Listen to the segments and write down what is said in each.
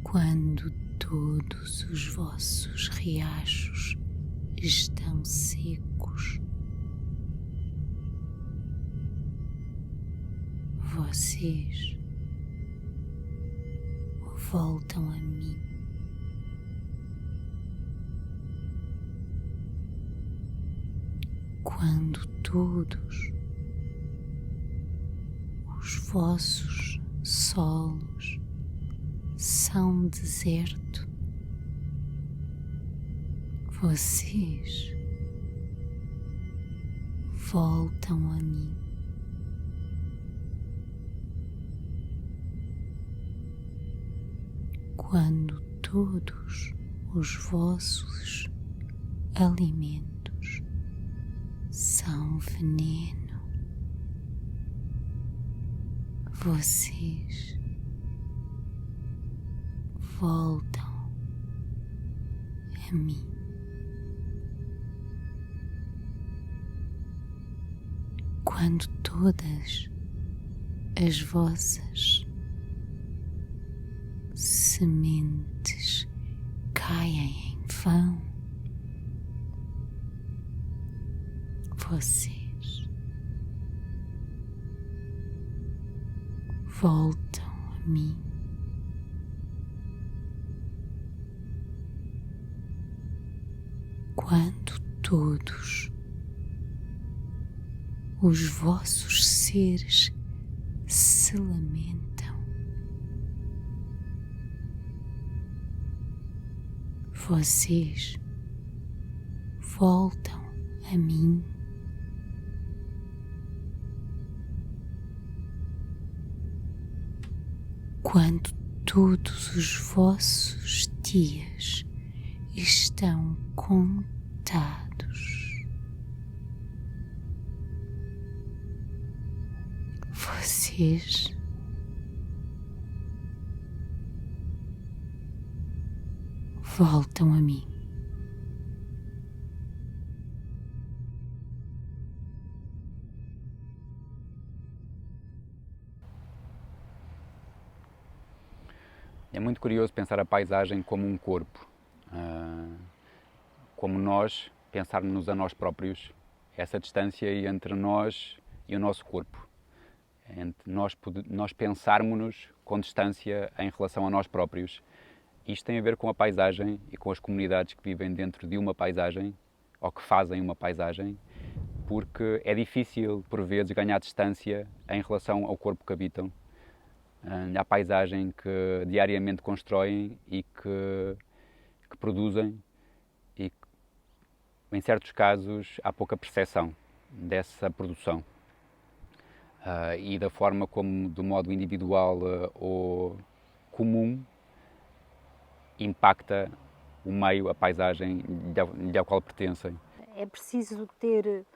Quando todos os vossos riachos estão secos, vocês voltam a mim. Quando todos os vossos solos são deserto, vocês voltam a mim. Quando todos os vossos alimentos são veneno, vocês voltam a mim. Quando todas as vossas sementes caem em vão, vocês voltam a mim. Quando todos os vossos seres se lamentam, vocês voltam a mim. Quando todos os vossos dias estão contados, vocês voltam a mim. É muito curioso pensar a paisagem como um corpo, como nós pensarmos a nós próprios, essa distância entre nós e o nosso corpo, entre nós pensarmos-nos com distância em relação a nós próprios. Isto tem a ver com a paisagem e com as comunidades que vivem dentro de uma paisagem, ou que fazem uma paisagem, porque é difícil, por vezes, ganhar distância em relação ao corpo que habitam, à paisagem que diariamente constroem e que produzem, e que, em certos casos, há pouca percepção dessa produção. E da forma como, do modo individual ou comum, impacta o meio, a paisagem ao qual pertencem. É preciso ter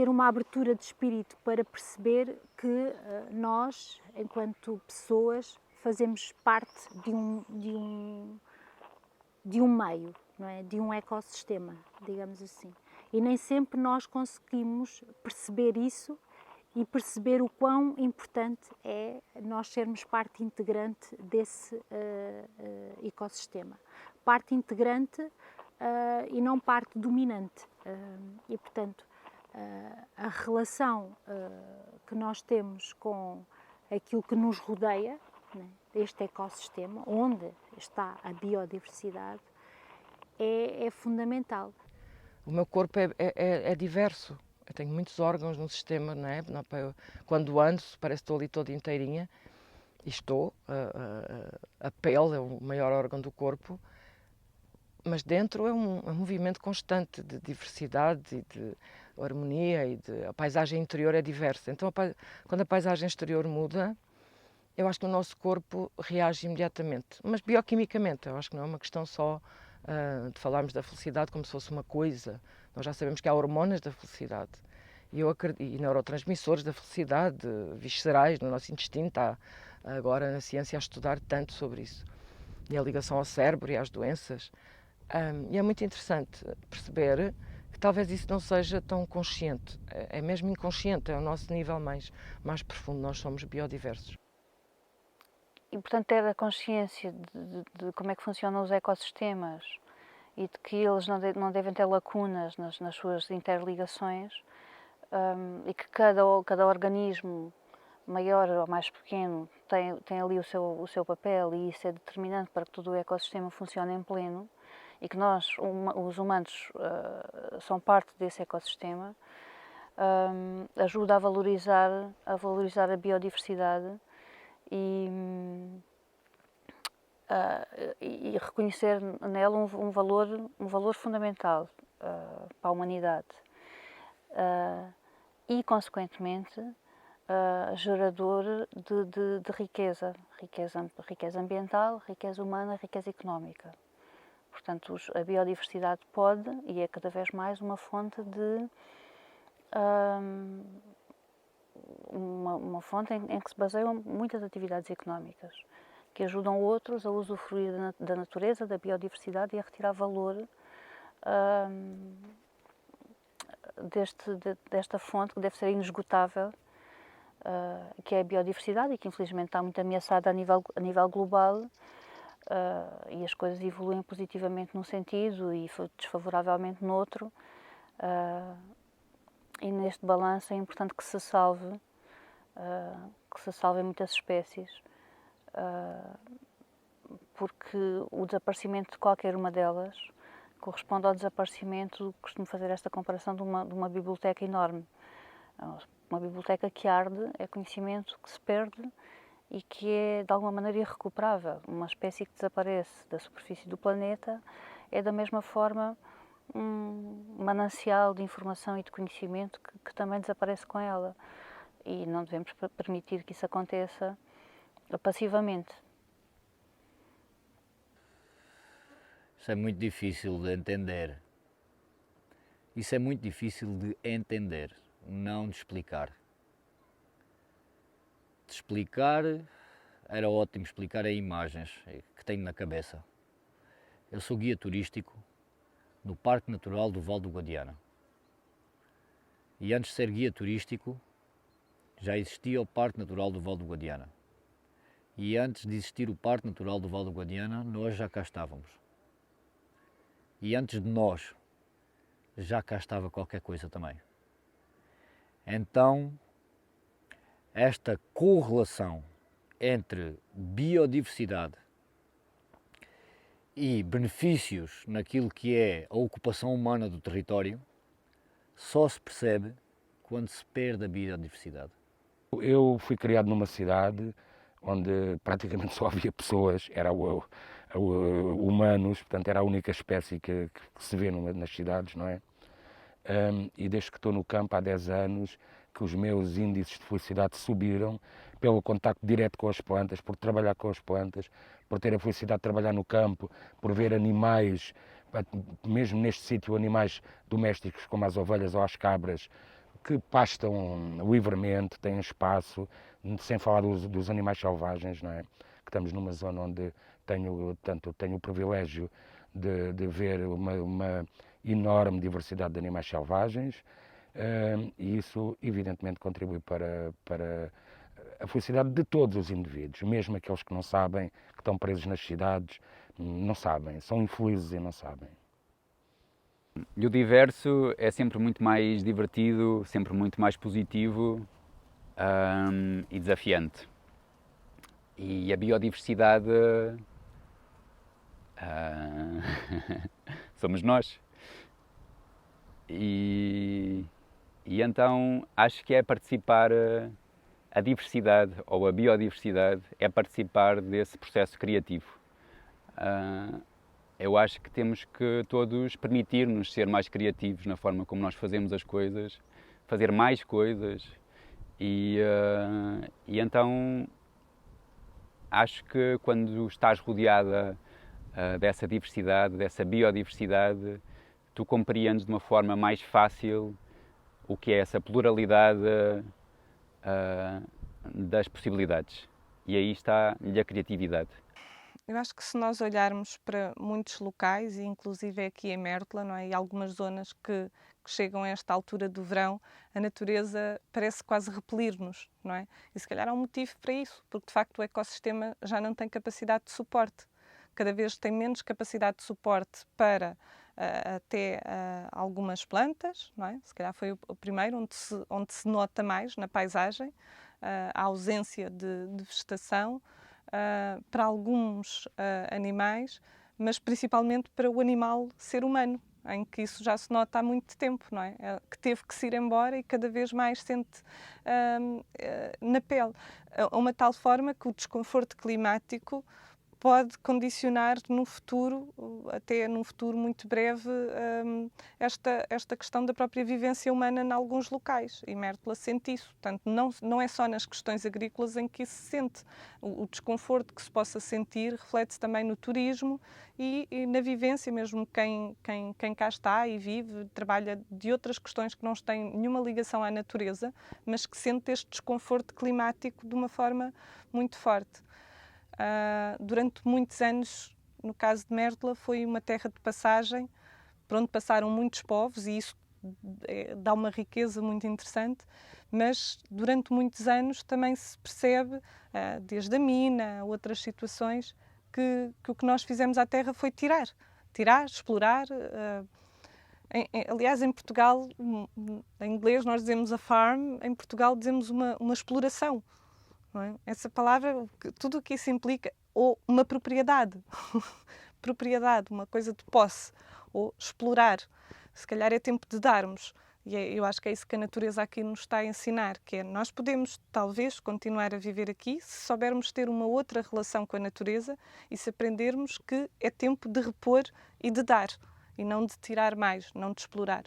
uma abertura de espírito para perceber que nós, enquanto pessoas, fazemos parte de um meio, não é? De um ecossistema, digamos assim. E nem sempre nós conseguimos perceber isso e perceber o quão importante é nós sermos parte integrante desse ecossistema. Parte integrante e não parte dominante. E, portanto, a relação que nós temos com aquilo que nos rodeia, né, este ecossistema, onde está a biodiversidade, é fundamental. O meu corpo é diverso. Eu tenho muitos órgãos no sistema, não é? Quando ando, parece que estou ali toda inteirinha. E estou. A pele é o maior órgão do corpo. Mas dentro é um movimento constante de diversidade e de harmonia. A paisagem interior é diversa. Então, quando a paisagem exterior muda, eu acho que o nosso corpo reage imediatamente. Mas bioquimicamente, eu acho que não é uma questão só de falarmos da felicidade como se fosse uma coisa. Nós já sabemos que há hormonas da felicidade e neurotransmissores da felicidade, viscerais no nosso intestino. Está agora na ciência a estudar tanto sobre isso. E a ligação ao cérebro e às doenças. E é muito interessante perceber que talvez isso não seja tão consciente. É mesmo inconsciente, é o nosso nível mais profundo. Nós somos biodiversos. portanto, ter a consciência de como é que funcionam os ecossistemas e de que eles não devem ter lacunas nas suas interligações, e que cada organismo, maior ou mais pequeno, tem ali o seu papel, e isso é determinante para que todo o ecossistema funcione em pleno, e que nós, os humanos, são parte desse ecossistema, ajuda a valorizar a biodiversidade e reconhecer nela um valor fundamental para a humanidade, e, consequentemente, gerador de riqueza ambiental, riqueza humana, riqueza económica. Portanto, a biodiversidade pode, e é cada vez mais, uma fonte uma fonte em que se baseiam muitas atividades económicas, que ajudam outros a usufruir da natureza, da biodiversidade e a retirar valor desta fonte que deve ser inesgotável, que é a biodiversidade, e que infelizmente está muito ameaçada a nível global, e as coisas evoluem positivamente num sentido e desfavoravelmente no outro, e neste balanço é importante que se salvem muitas espécies, porque o desaparecimento de qualquer uma delas corresponde ao desaparecimento, costumo fazer esta comparação, de uma biblioteca enorme. Uma biblioteca que arde é conhecimento que se perde e que é, de alguma maneira, irrecuperável. Uma espécie que desaparece da superfície do planeta é, da mesma forma, um manancial de informação e de conhecimento que também desaparece com ela. E não devemos permitir que isso aconteça passivamente. Isso é muito difícil de entender. Isso é muito difícil de entender, não de explicar. De explicar, era ótimo explicar em imagens que tenho na cabeça. Eu sou guia turístico no Parque Natural do Val do Guadiana. E antes de ser guia turístico, já existia o Parque Natural do Val do Guadiana. E antes de existir o Parque Natural do Val do Guadiana, nós já cá estávamos. E antes de nós, já cá estava qualquer coisa também. Então, esta correlação entre biodiversidade e benefícios naquilo que é a ocupação humana do território só se percebe quando se perde a biodiversidade. Eu fui criado numa cidade onde praticamente só havia pessoas, humanos, portanto era a única espécie que se vê nas cidades, não é? E desde que estou no campo há 10 anos, que os meus índices de felicidade subiram pelo contacto direto com as plantas, por trabalhar com as plantas, por ter a felicidade de trabalhar no campo, por ver animais, mesmo neste sítio, animais domésticos como as ovelhas ou as cabras, que pastam livremente, têm espaço, sem falar dos animais selvagens, não é? Que estamos numa zona onde tenho o privilégio de ver uma enorme diversidade de animais selvagens, e isso evidentemente contribui para a felicidade de todos os indivíduos, mesmo aqueles que não sabem, que estão presos nas cidades, não sabem, são infelizes e não sabem. E o diverso é sempre muito mais divertido, sempre muito mais positivo, e desafiante. E a biodiversidade somos nós. E então acho que é participar, a diversidade ou a biodiversidade é participar desse processo criativo. Eu acho que temos que todos permitir-nos ser mais criativos na forma como nós fazemos as coisas, fazer mais coisas, e então acho que quando estás rodeada dessa diversidade, dessa biodiversidade, tu compreendes de uma forma mais fácil o que é essa pluralidade das possibilidades. E aí está-lhe a criatividade. Eu acho que se nós olharmos para muitos locais, e inclusive aqui em Mértola, não é? E algumas zonas que que chegam a esta altura do verão, a natureza parece quase repelir-nos, não é? E se calhar há um motivo para isso, porque de facto o ecossistema já não tem capacidade de suporte. Cada vez tem menos capacidade de suporte para até algumas plantas, não é? Se calhar foi o primeiro onde se nota mais na paisagem a ausência de vegetação, para alguns animais, mas principalmente para o animal ser humano, em que isso já se nota há muito tempo, não é? Que teve que se ir embora e cada vez mais sente na pele, a uma tal forma que o desconforto climático pode condicionar no futuro, até num futuro muito breve, esta questão da própria vivência humana em alguns locais. E Mértola sente isso. Portanto, não é só nas questões agrícolas em que isso se sente. O desconforto que se possa sentir reflete-se também no turismo e na vivência, mesmo quem cá está e vive, trabalha de outras questões que não têm nenhuma ligação à natureza, mas que sente este desconforto climático de uma forma muito forte. Durante muitos anos, no caso de Mértola, foi uma terra de passagem, por onde passaram muitos povos e isso dá uma riqueza muito interessante, mas durante muitos anos também se percebe, desde a mina, outras situações, que o que nós fizemos à terra foi tirar, explorar. Aliás, em Portugal, em inglês nós dizemos a farm, em Portugal dizemos uma exploração. Não é? Essa palavra, tudo o que isso implica, ou uma propriedade, propriedade, uma coisa de posse, ou explorar. Se calhar é tempo de darmos. E eu acho que é isso que a natureza aqui nos está a ensinar, que é nós podemos, talvez, continuar a viver aqui se soubermos ter uma outra relação com a natureza e se aprendermos que é tempo de repor e de dar, e não de tirar mais, não de explorar.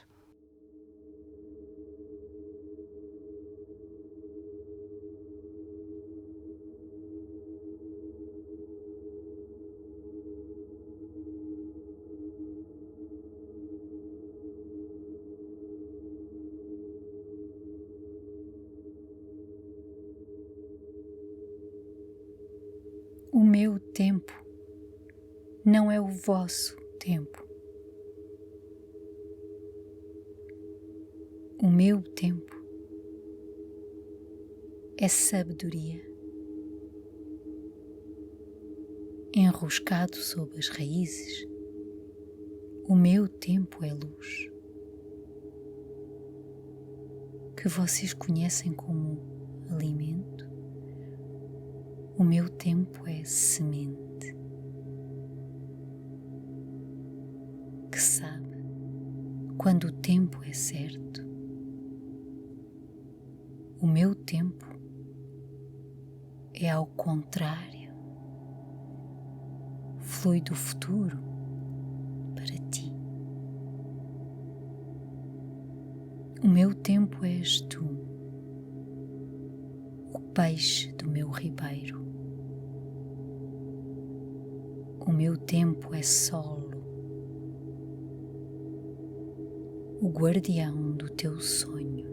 O meu tempo não é o vosso tempo. O meu tempo é sabedoria, enroscado sob as raízes. O meu tempo é luz, que vocês conhecem como alimento. O meu tempo é semente, que sabe quando o tempo é certo. O meu tempo é ao contrário, flui do futuro para ti. O meu tempo és tu, o peixe do meu ribeiro. O meu tempo é solo, o guardião do teu sonho.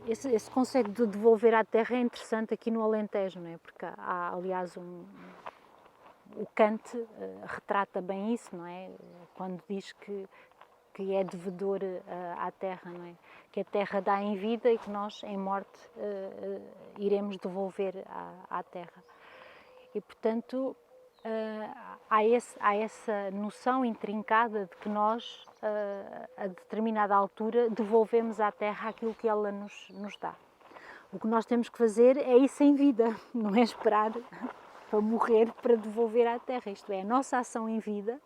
Esse conceito de devolver à terra é interessante aqui no Alentejo, não é? Porque há aliás, o Kant retrata bem isso, não é? Quando diz que é devedor à terra, não é? Que a terra dá em vida e que nós, em morte, iremos devolver à terra. E, portanto, há essa noção intrincada de que nós, a determinada altura, devolvemos à terra aquilo que ela nos dá. O que nós temos que fazer é isso em vida, não é esperar para morrer para devolver à terra. Isto é, a nossa ação em vida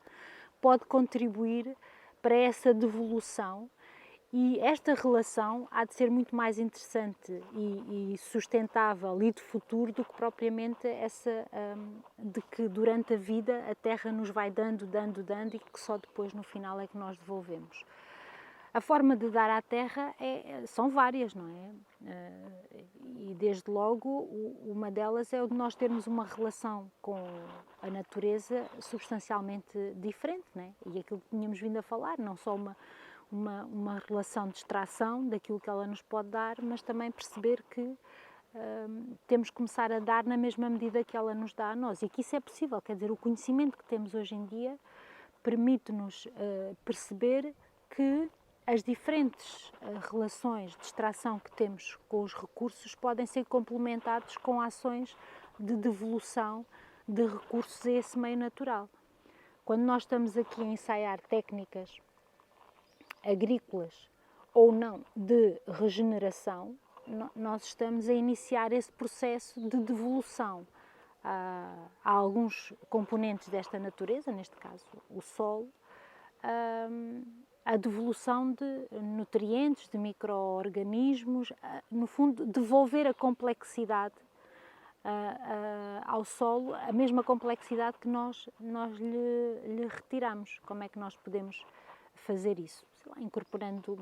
pode contribuir para essa devolução. E esta relação há de ser muito mais interessante e sustentável e de futuro do que propriamente essa de que durante a vida a terra nos vai dando e que só depois no final é que nós devolvemos. A forma de dar à terra são várias, não é? E desde logo, uma delas é o de nós termos uma relação com a natureza substancialmente diferente, né? E aquilo que tínhamos vindo a falar, não só uma relação de extração daquilo que ela nos pode dar, mas também perceber que temos que começar a dar na mesma medida que ela nos dá a nós, e que isso é possível, quer dizer, o conhecimento que temos hoje em dia permite-nos perceber que as diferentes relações de extração que temos com os recursos podem ser complementados com ações de devolução de recursos a esse meio natural. Quando nós estamos aqui a ensaiar técnicas agrícolas ou não de regeneração, nós estamos a iniciar esse processo de devolução a alguns componentes desta natureza, neste caso o solo, a devolução de nutrientes, de micro-organismos, no fundo, devolver a complexidade ao solo, a mesma complexidade que nós lhe retiramos. Como é que nós podemos fazer isso? Sei lá, incorporando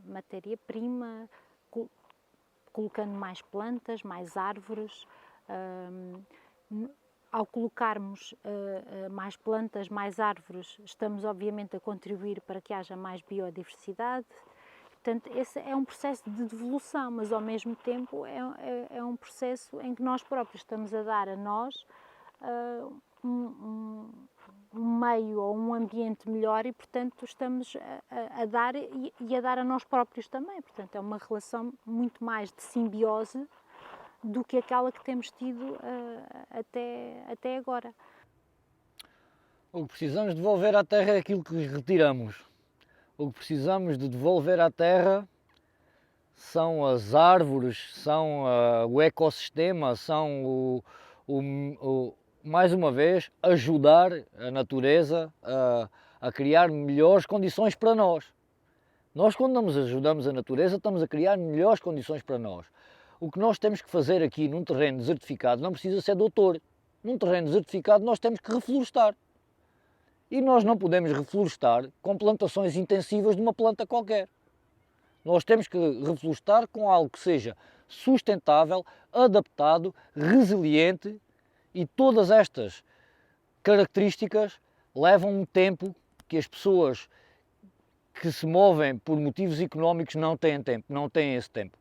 matéria-prima, colocando mais plantas, mais árvores. Ao colocarmos mais plantas, mais árvores, estamos obviamente a contribuir para que haja mais biodiversidade. Portanto, esse é um processo de devolução, mas ao mesmo tempo é um processo em que nós próprios estamos a dar a nós um meio ou um ambiente melhor e, portanto, estamos a dar e a dar a nós próprios também. Portanto, é uma relação muito mais de simbiose do que aquela que temos tido até agora. O que precisamos devolver à terra é aquilo que retiramos. O que precisamos de devolver à terra são as árvores, são o ecossistema, são mais uma vez, ajudar a natureza a criar melhores condições para nós. Nós, quando ajudamos a natureza, estamos a criar melhores condições para nós. O que nós temos que fazer aqui num terreno desertificado não precisa ser doutor. Num terreno desertificado nós temos que reflorestar. E nós não podemos reflorestar com plantações intensivas de uma planta qualquer. Nós temos que reflorestar com algo que seja sustentável, adaptado, resiliente, e todas estas características levam um tempo que as pessoas que se movem por motivos económicos não têm tempo, não têm esse tempo.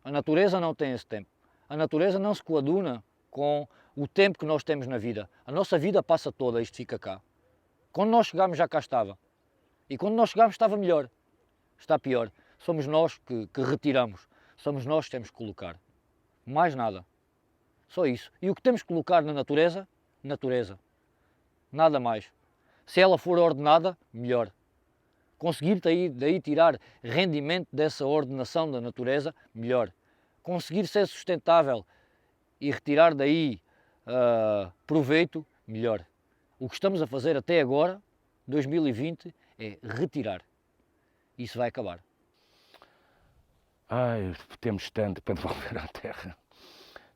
A natureza não tem esse tempo. A natureza não se coaduna com o tempo que nós temos na vida. A nossa vida passa toda, isto fica cá. Quando nós chegámos já cá estava. E quando nós chegámos estava melhor. Está pior. Somos nós que retiramos. Somos nós que temos que colocar. Mais nada. Só isso. E o que temos que colocar na natureza? Natureza. Nada mais. Se ela for ordenada, melhor. Conseguir daí tirar rendimento dessa ordenação da natureza, melhor. Conseguir ser sustentável e retirar daí proveito, melhor. O que estamos a fazer até agora, 2020, é retirar. Isso vai acabar. Temos tanto para devolver à terra.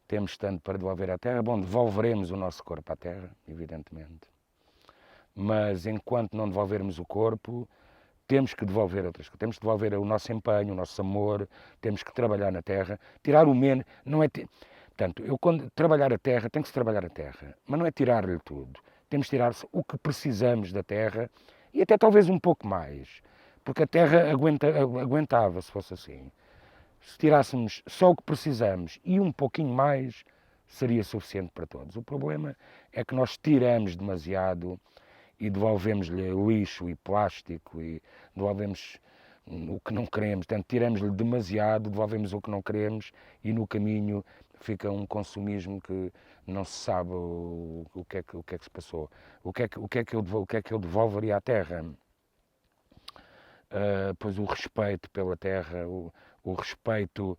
Temos tanto para devolver à terra. Bom, devolveremos o nosso corpo à terra, evidentemente. Mas enquanto não devolvermos o corpo, temos que devolver outras coisas. Temos que devolver o nosso empenho, o nosso amor, temos que trabalhar na terra, tirar o menos, não é... Portanto, quando trabalhar a terra, tem que se trabalhar a terra, mas não é tirar-lhe tudo. Temos que tirar o que precisamos da terra e até talvez um pouco mais, porque a terra aguentava se fosse assim. Se tirássemos só o que precisamos e um pouquinho mais, seria suficiente para todos. O problema é que nós tiramos demasiado e devolvemos-lhe lixo e plástico e devolvemos o que não queremos. Portanto, tiramos-lhe demasiado, devolvemos o que não queremos e no caminho fica um consumismo que não se sabe o que é que se passou. O que é que eu devolveria à terra? Pois o respeito pela terra, o respeito...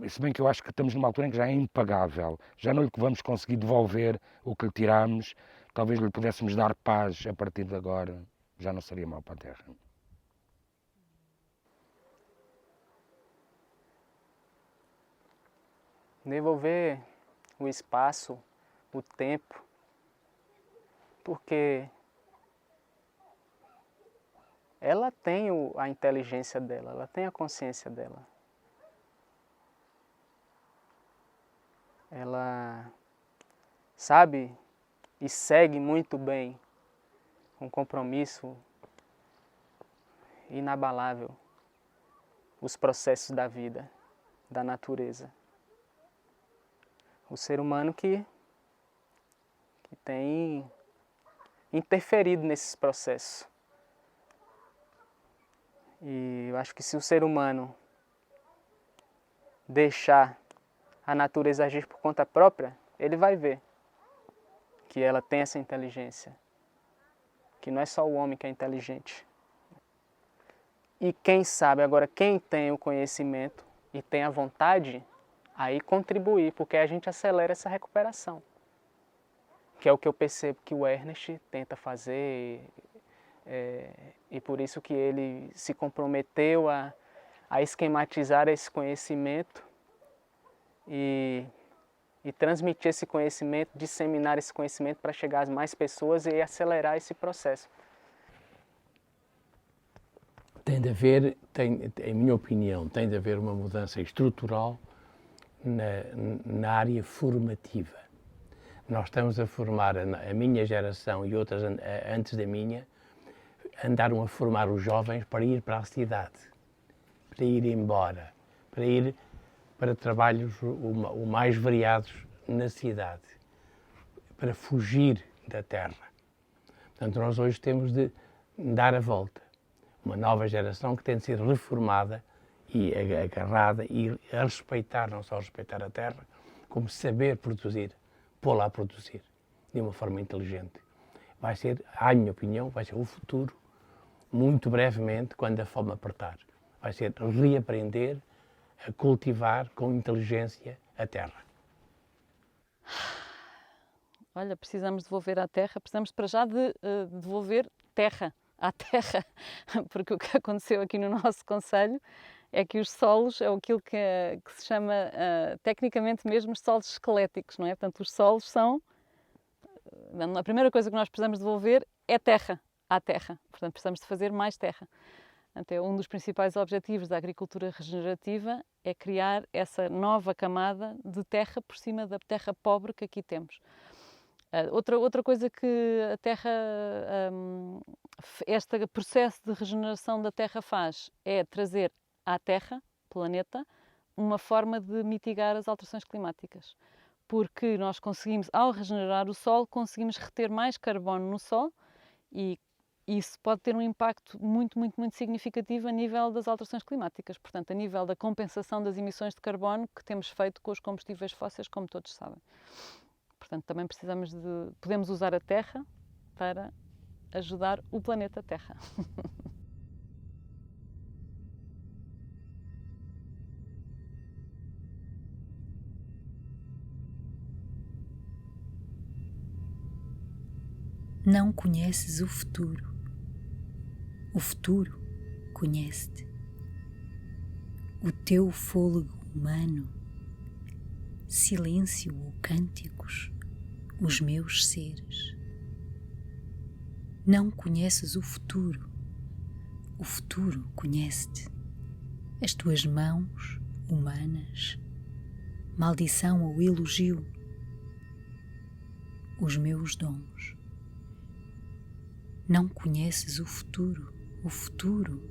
se bem que eu acho que estamos numa altura em que já é impagável. Já não lhe vamos conseguir devolver o que lhe tiramos. Talvez lhe pudéssemos dar paz a partir de agora. Já não seria mal para a terra. Devolver o espaço, o tempo, porque ela tem a inteligência dela, ela tem a consciência dela. ela sabe e segue muito bem, com compromisso inabalável, os processos da vida, da natureza. O ser humano que tem interferido nesses processos. E eu acho que se o ser humano deixar a natureza agir por conta própria, ele vai ver que ela tem essa inteligência, que não é só o homem que é inteligente. E quem sabe, agora quem tem o conhecimento e tem a vontade, aí contribuir, porque a gente acelera essa recuperação. Que é o que eu percebo que o Ernest tenta fazer, e por isso que ele se comprometeu a esquematizar esse conhecimento e transmitir esse conhecimento, disseminar esse conhecimento para chegar às mais pessoas e acelerar esse processo. Tem de haver, em minha opinião, tem de haver uma mudança estrutural na área formativa. Nós estamos a formar, a minha geração e outras antes da minha, andaram a formar os jovens para ir para a cidade, para ir embora, para ir para trabalhos o mais variados na cidade, para fugir da terra. Portanto, nós hoje temos de dar a volta. Uma nova geração que tem de ser reformada e agarrada e a respeitar, não só respeitar a terra, como saber produzir, pô-la a produzir de uma forma inteligente. Vai ser, à minha opinião, vai ser o futuro, muito brevemente, quando a fome apertar. Vai ser reaprender a cultivar com inteligência a terra. Olha, precisamos devolver à terra, precisamos para já de devolver terra à terra, porque o que aconteceu aqui no nosso concelho é que os solos é aquilo que se chama tecnicamente mesmo os solos esqueléticos, não é? Portanto, os solos são, a primeira coisa que nós precisamos devolver é terra à terra, portanto precisamos de fazer mais terra. Até um dos principais objetivos da agricultura regenerativa é criar essa nova camada de terra por cima da terra pobre que aqui temos. Outra coisa que a terra, este processo de regeneração da terra faz é trazer à terra, planeta, uma forma de mitigar as alterações climáticas. Porque nós conseguimos, ao regenerar o solo, conseguimos reter mais carbono no solo e isso pode ter um impacto muito significativo a nível das alterações climáticas. Portanto, a nível da compensação das emissões de carbono que temos feito com os combustíveis fósseis, como todos sabem. Portanto, também podemos usar a terra para ajudar o planeta Terra. Não conheces o futuro conhece-te. O teu fôlego humano, silêncio ou cânticos, os meus seres. Não conheces o futuro conhece-te. As tuas mãos humanas, maldição ou elogio, os meus dons. Não conheces o futuro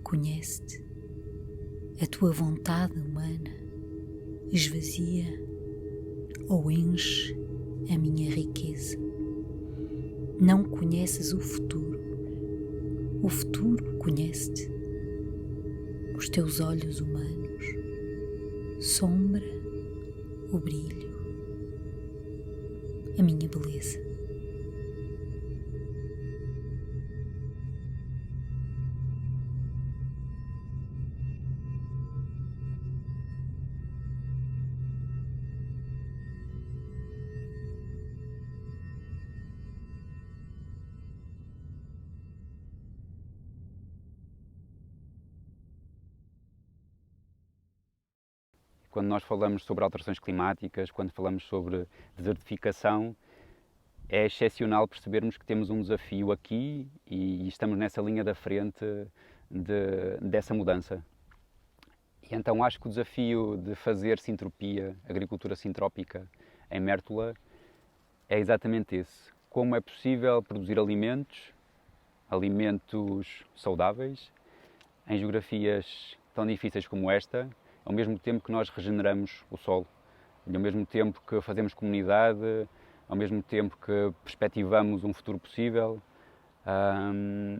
conhece-te. A tua vontade humana esvazia ou enche a minha riqueza. Não conheces o futuro conhece-te. Os teus olhos humanos, sombra, o brilho, a minha beleza. Quando nós falamos sobre alterações climáticas, quando falamos sobre desertificação, é excepcional percebermos que temos um desafio aqui e estamos nessa linha da frente dessa mudança. E então acho que o desafio de fazer sintropia, agricultura sintrópica em Mértola, é exatamente esse. Como é possível produzir alimentos saudáveis, em geografias tão difíceis como esta, ao mesmo tempo que nós regeneramos o solo, e ao mesmo tempo que fazemos comunidade, ao mesmo tempo que perspectivamos um futuro possível.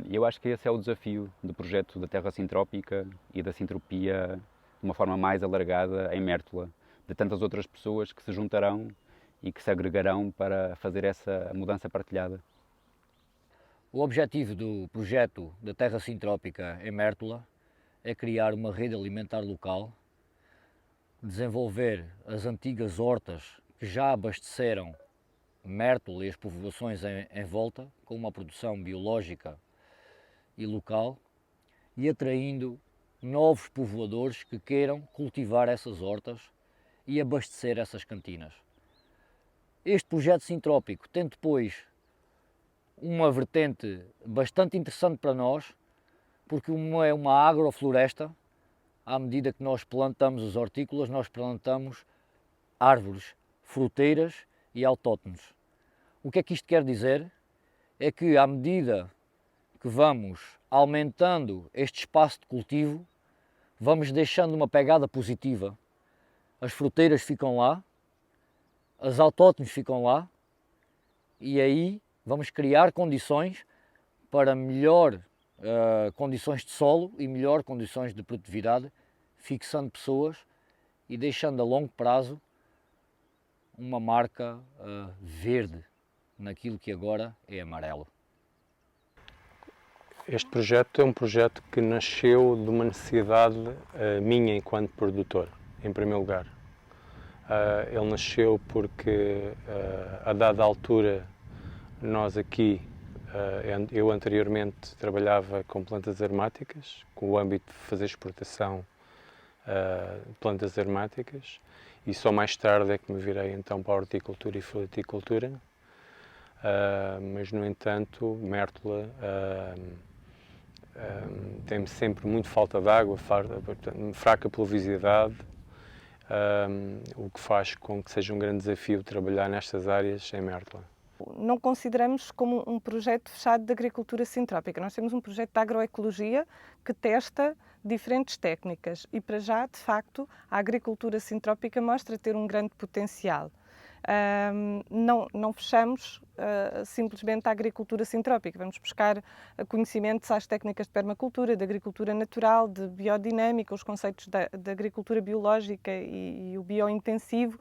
E eu acho que esse é o desafio do projeto da Terra Sintrópica e da sintropia de uma forma mais alargada em Mértola, de tantas outras pessoas que se juntarão e que se agregarão para fazer essa mudança partilhada. O objetivo do projeto da Terra Sintrópica em Mértola é criar uma rede alimentar local, desenvolver as antigas hortas que já abasteceram Mértola e as povoações em volta, com uma produção biológica e local, e atraindo novos povoadores que queiram cultivar essas hortas e abastecer essas cantinas. Este projeto sintrópico tem depois uma vertente bastante interessante para nós, porque é uma agrofloresta. À medida que nós plantamos os hortícolas, nós plantamos árvores fruteiras e autóctones. O que é que isto quer dizer? É que à medida que vamos aumentando este espaço de cultivo, vamos deixando uma pegada positiva. As fruteiras ficam lá, as autóctones ficam lá, e aí vamos criar condições para melhor condições de solo e melhor condições de produtividade, fixando pessoas e deixando a longo prazo uma marca verde naquilo que agora é amarelo. Este projeto é um projeto que nasceu de uma necessidade minha enquanto produtor, em primeiro lugar. Ele nasceu porque, a dada altura, nós aqui, eu anteriormente trabalhava com plantas aromáticas, com o âmbito de fazer exportação de plantas aromáticas, e só mais tarde é que me virei então para a horticultura e fruticultura. Mas, no entanto, Mértola tem sempre muito falta de água, fraca pluviosidade, o que faz com que seja um grande desafio trabalhar nestas áreas em Mértola. Não consideramos como um projeto fechado de agricultura sintrópica. Nós temos um projeto de agroecologia que testa diferentes técnicas e, para já, de facto, a agricultura sintrópica mostra ter um grande potencial. Não fechamos simplesmente a agricultura sintrópica, vamos buscar conhecimentos às técnicas de permacultura, de agricultura natural, de biodinâmica, os conceitos da agricultura biológica e o biointensivo,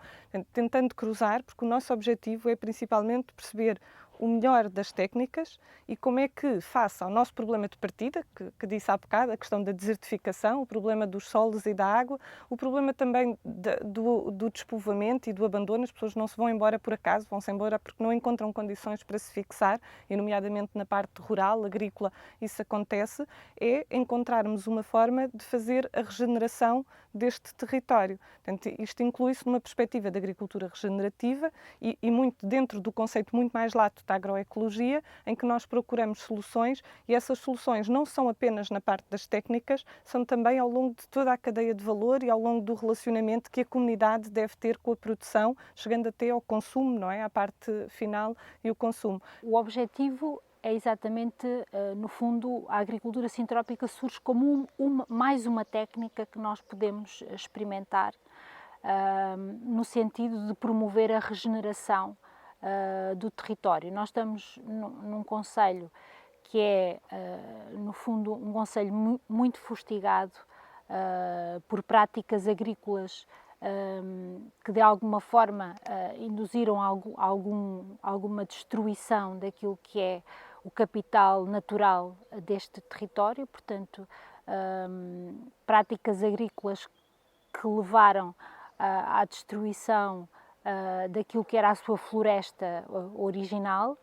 tentando cruzar, porque o nosso objetivo é principalmente perceber o melhor das técnicas e como é que, face ao nosso problema de partida, que disse há bocado, a questão da desertificação, o problema dos solos e da água, o problema também do despovoamento e do abandono, as pessoas não se vão embora por acaso, vão-se embora porque não encontram condições para se fixar, e nomeadamente na parte rural, agrícola, isso acontece, é encontrarmos uma forma de fazer a regeneração deste território. Portanto, isto inclui-se numa perspectiva de agricultura regenerativa e muito dentro do conceito muito mais lato da agroecologia, em que nós procuramos soluções, e essas soluções não são apenas na parte das técnicas, são também ao longo de toda a cadeia de valor e ao longo do relacionamento que a comunidade deve ter com a produção, chegando até ao consumo, não é? À parte final e o consumo. O objetivo é exatamente, no fundo, a agricultura sintrópica surge como mais uma técnica que nós podemos experimentar, no sentido de promover a regeneração do território. Nós estamos num concelho que é, no fundo, um concelho muito fustigado por práticas agrícolas que de alguma forma induziram alguma destruição daquilo que é o capital natural deste território, portanto, práticas agrícolas que levaram à destruição daquilo que era a sua floresta original,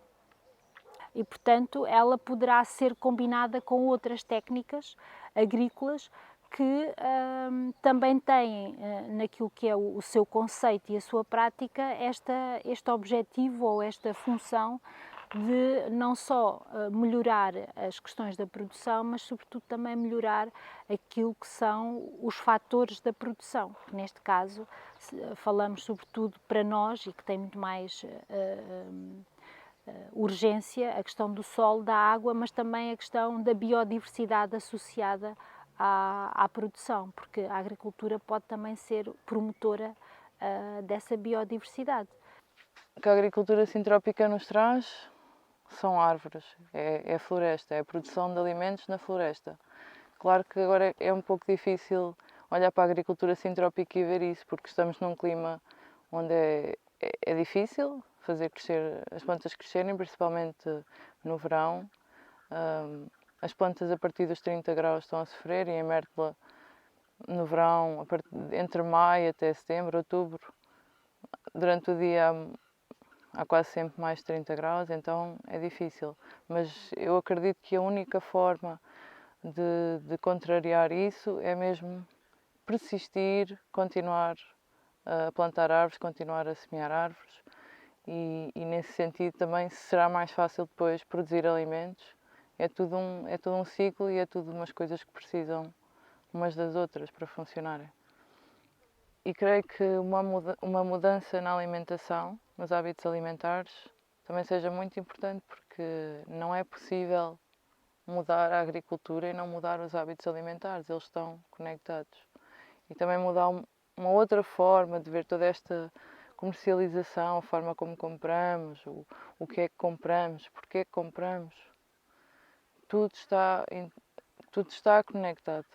e, portanto, ela poderá ser combinada com outras técnicas agrícolas que também têm naquilo que é o seu conceito e a sua prática este objetivo ou esta função de não só melhorar as questões da produção, mas sobretudo também melhorar aquilo que são os fatores da produção. Neste caso, falamos sobretudo para nós, e que tem muito mais urgência, a questão do solo, da água, mas também a questão da biodiversidade associada à produção, porque a agricultura pode também ser promotora dessa biodiversidade. O que a agricultura sintrópica nos traz são árvores, é floresta, é a produção de alimentos na floresta. Claro que agora é um pouco difícil olhar para a agricultura sintrópica e ver isso, porque estamos num clima onde é difícil fazer crescer, as plantas crescerem, principalmente no verão. As plantas a partir dos 30 graus estão a sofrer, e em Mértola no verão, entre maio até setembro, outubro, durante o dia há quase sempre mais de 30 graus, então é difícil. Mas eu acredito que a única forma de contrariar isso é mesmo persistir, continuar a plantar árvores, continuar a semear árvores, e nesse sentido também será mais fácil depois produzir alimentos. É tudo um ciclo, e é tudo umas coisas que precisam umas das outras para funcionarem. E creio que uma mudança na alimentação, nos hábitos alimentares, também seja muito importante, porque não é possível mudar a agricultura e não mudar os hábitos alimentares, eles estão conectados. E também mudar uma outra forma de ver toda esta comercialização, a forma como compramos, o que é que compramos, porque é que compramos. Tudo está conectado.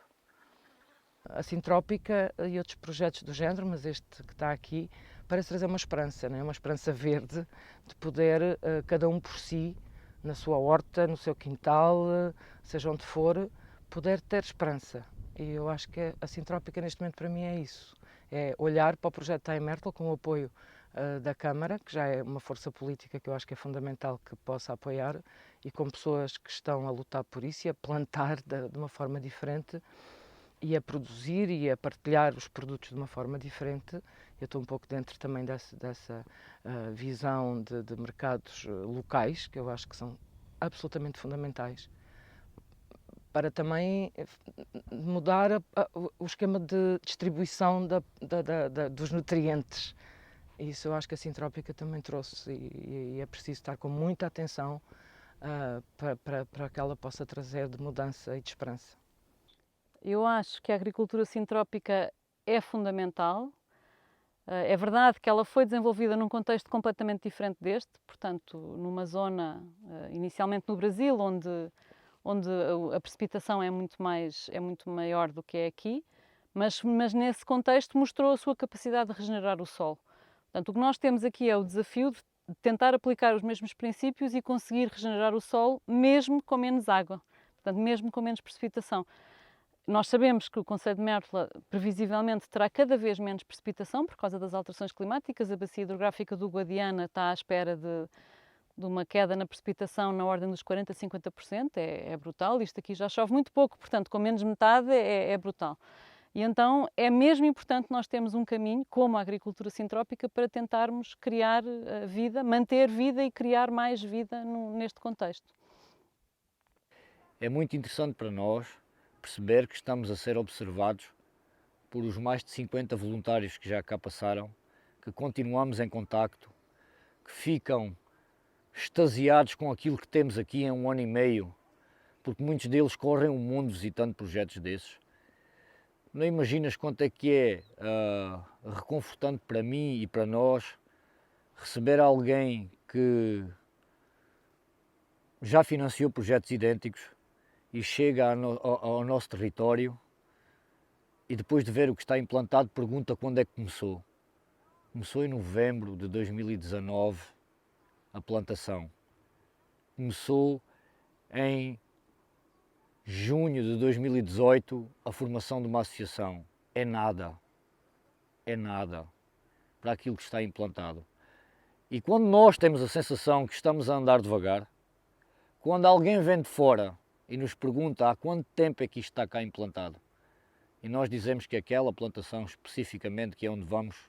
A Sintrópica e outros projetos do género, mas este que está aqui, parece trazer uma esperança, não é? Uma esperança verde, de poder, cada um por si, na sua horta, no seu quintal, seja onde for, poder ter esperança. E eu acho que a Sintrópica neste momento para mim é isso. É olhar para o projeto da Mértola com o apoio da Câmara, que já é uma força política que eu acho que é fundamental que possa apoiar, e com pessoas que estão a lutar por isso e a plantar de uma forma diferente, e a produzir e a partilhar os produtos de uma forma diferente. Eu estou um pouco dentro também dessa visão de mercados locais, que eu acho que são absolutamente fundamentais, para também mudar o esquema de distribuição dos nutrientes. Isso eu acho que a Sintrópica também trouxe, e é preciso estar com muita atenção para que ela possa trazer de mudança e de esperança. Eu acho que a agricultura sintrópica é fundamental. É verdade que ela foi desenvolvida num contexto completamente diferente deste, portanto, numa zona, inicialmente no Brasil, onde a precipitação é muito maior do que é aqui, mas nesse contexto mostrou a sua capacidade de regenerar o solo. Portanto, o que nós temos aqui é o desafio de tentar aplicar os mesmos princípios e conseguir regenerar o solo, mesmo com menos água, portanto, mesmo com menos precipitação. Nós sabemos que o concelho de Mértola, previsivelmente, terá cada vez menos precipitação por causa das alterações climáticas. A bacia hidrográfica do Guadiana está à espera de uma queda na precipitação na ordem dos 40% a 50%. É brutal. Isto aqui já chove muito pouco, portanto, com menos metade é brutal. E então é mesmo importante nós termos um caminho, como a agricultura sintrópica, para tentarmos criar vida, manter vida e criar mais vida neste contexto. É muito interessante para nós perceber que estamos a ser observados por os mais de 50 voluntários que já cá passaram, que continuamos em contacto, que ficam extasiados com aquilo que temos aqui em 1 ano e meio, porque muitos deles correm o mundo visitando projetos desses. Não imaginas quanto é que é reconfortante para mim e para nós receber alguém que já financiou projetos idênticos e chega ao nosso território e, depois de ver o que está implantado, pergunta quando é que começou. Começou em novembro de 2019 a plantação. Começou em junho de 2018 a formação de uma associação. É nada para aquilo que está implantado. E quando nós temos a sensação que estamos a andar devagar, quando alguém vem de fora e nos pergunta há quanto tempo é que isto está cá implantado, e nós dizemos que aquela plantação especificamente, que é onde vamos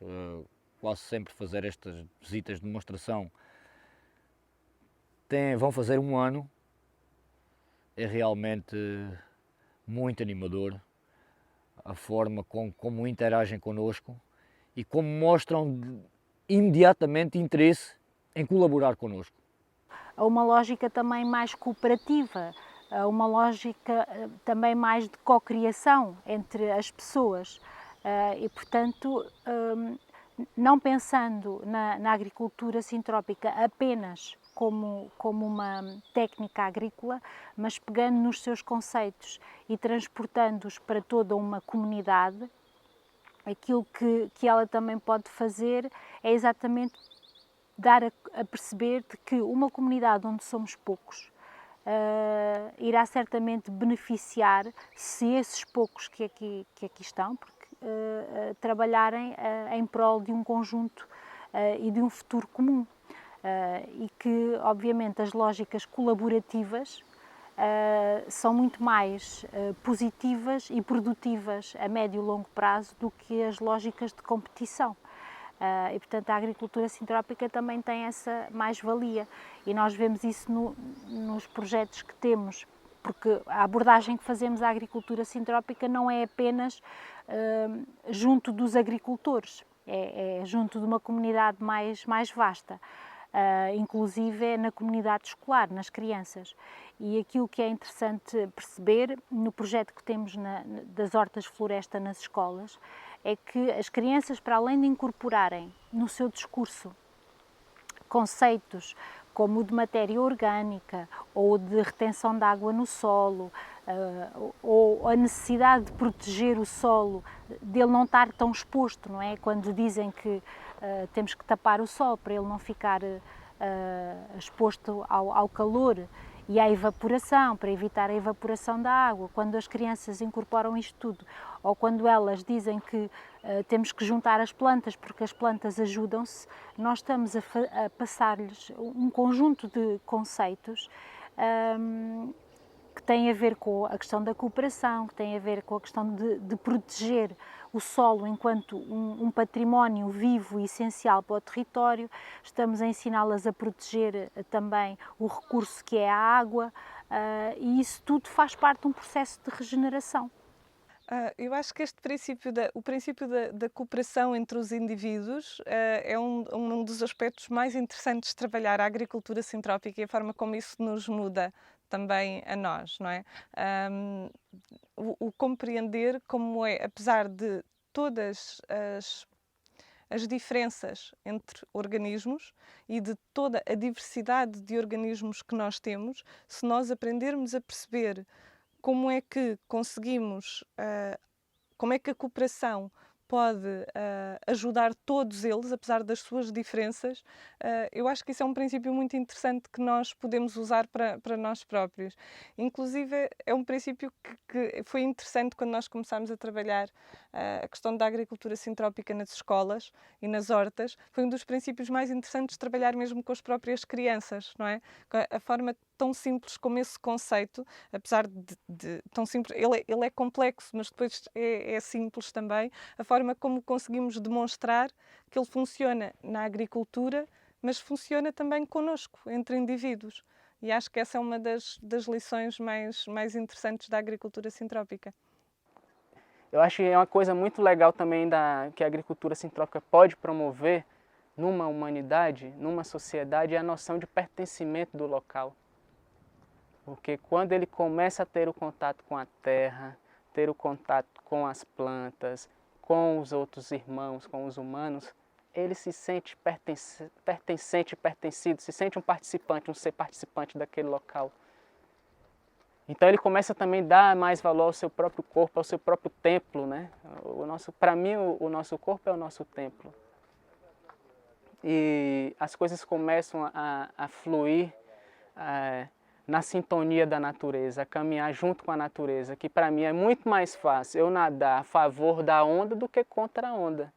quase sempre fazer estas visitas de demonstração, vão fazer 1 ano. É realmente muito animador a forma como interagem connosco e como mostram imediatamente interesse em colaborar connosco. A uma lógica também mais cooperativa, a uma lógica também mais de cocriação entre as pessoas e, portanto, não pensando na agricultura sintrópica apenas como uma técnica agrícola, mas pegando nos seus conceitos e transportando-os para toda uma comunidade, aquilo que ela também pode fazer é exatamente dar a perceber de que uma comunidade onde somos poucos irá certamente beneficiar se esses poucos que aqui estão, porque trabalharem em prol de um conjunto e de um futuro comum. E que, obviamente, as lógicas colaborativas são muito mais positivas e produtivas a médio e longo prazo do que as lógicas de competição. E, portanto, a agricultura sintrópica também tem essa mais-valia e nós vemos isso nos projetos que temos, porque a abordagem que fazemos à agricultura sintrópica não é apenas junto dos agricultores, é junto de uma comunidade mais vasta. Inclusive na comunidade escolar, nas crianças. E aquilo que é interessante perceber no projeto que temos das hortas floresta nas escolas é que as crianças, para além de incorporarem no seu discurso conceitos como o de matéria orgânica ou de retenção de água no solo, ou a necessidade de proteger o solo, dele não estar tão exposto, não é? Quando dizem que temos que tapar o sol para ele não ficar exposto ao calor e à evaporação, para evitar a evaporação da água. Quando as crianças incorporam isto tudo, ou quando elas dizem que temos que juntar as plantas porque as plantas ajudam-se, nós estamos a passar-lhes um conjunto de conceitos que têm a ver com a questão da cooperação, que têm a ver com a questão de proteger o solo enquanto um património vivo e essencial para o território. Estamos a ensiná-las a proteger também o recurso que é a água e isso tudo faz parte de um processo de regeneração. Eu acho que o princípio da cooperação entre os indivíduos é um dos aspectos mais interessantes de trabalhar a agricultura sintrópica e a forma como isso nos muda também a nós, não é? O compreender como é, apesar de todas as diferenças entre organismos e de toda a diversidade de organismos que nós temos, se nós aprendermos a perceber como é que conseguimos, como é que a cooperação pode ajudar todos eles, apesar das suas diferenças, eu acho que isso é um princípio muito interessante que nós podemos usar para nós próprios. Inclusive, é um princípio que foi interessante quando nós começámos a trabalhar a questão da agricultura sintrópica nas escolas e nas hortas. Foi um dos princípios mais interessantes de trabalhar mesmo com as próprias crianças, não é? A forma tão simples como esse conceito, apesar de tão simples, ele é complexo, mas depois é simples também, a forma como conseguimos demonstrar que ele funciona na agricultura, mas funciona também connosco, entre indivíduos. E acho que essa é uma das lições mais interessantes da agricultura sintrópica. Eu acho que é uma coisa muito legal também que a agricultura sintrópica pode promover numa humanidade, numa sociedade, é a noção de pertencimento do local. Porque quando ele começa a ter o contato com a terra, ter o contato com as plantas, com os outros irmãos, com os humanos, ele se sente pertencente, pertencido, se sente um participante, um ser participante daquele local. Então ele começa também a dar mais valor ao seu próprio corpo, ao seu próprio templo, né? Para mim, o nosso corpo é o nosso templo. E as coisas começam a fluir na sintonia da natureza, a caminhar junto com a natureza, que para mim é muito mais fácil eu nadar a favor da onda do que contra a onda.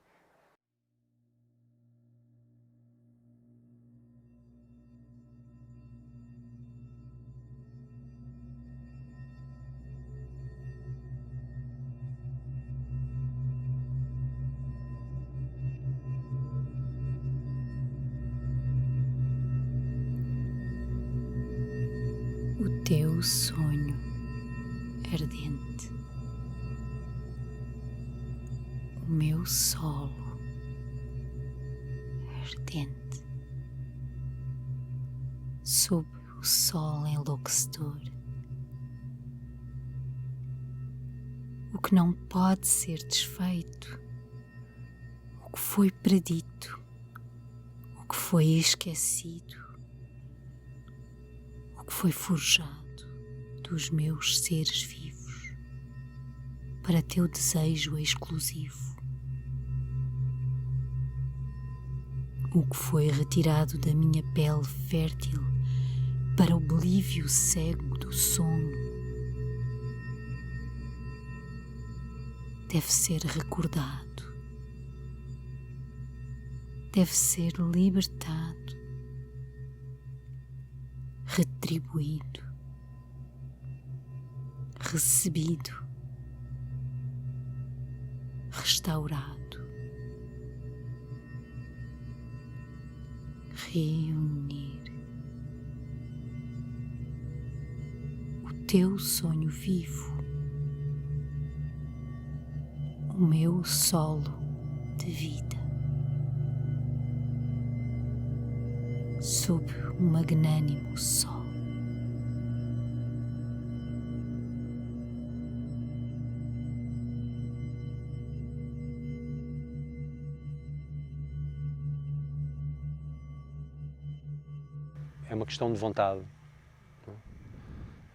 o teu sonho ardente, o meu solo ardente, sob o sol enlouquecedor. O que não pode ser desfeito, o que foi predito, o que foi esquecido, o que foi forjado dos meus seres vivos para teu desejo exclusivo, o que foi retirado da minha pele fértil para o oblívio cego do sono, deve ser recordado, deve ser libertado, retribuído, recebido, restaurado, reunir o teu sonho vivo, o meu solo de vida, sob um magnânimo sol. É uma questão de vontade.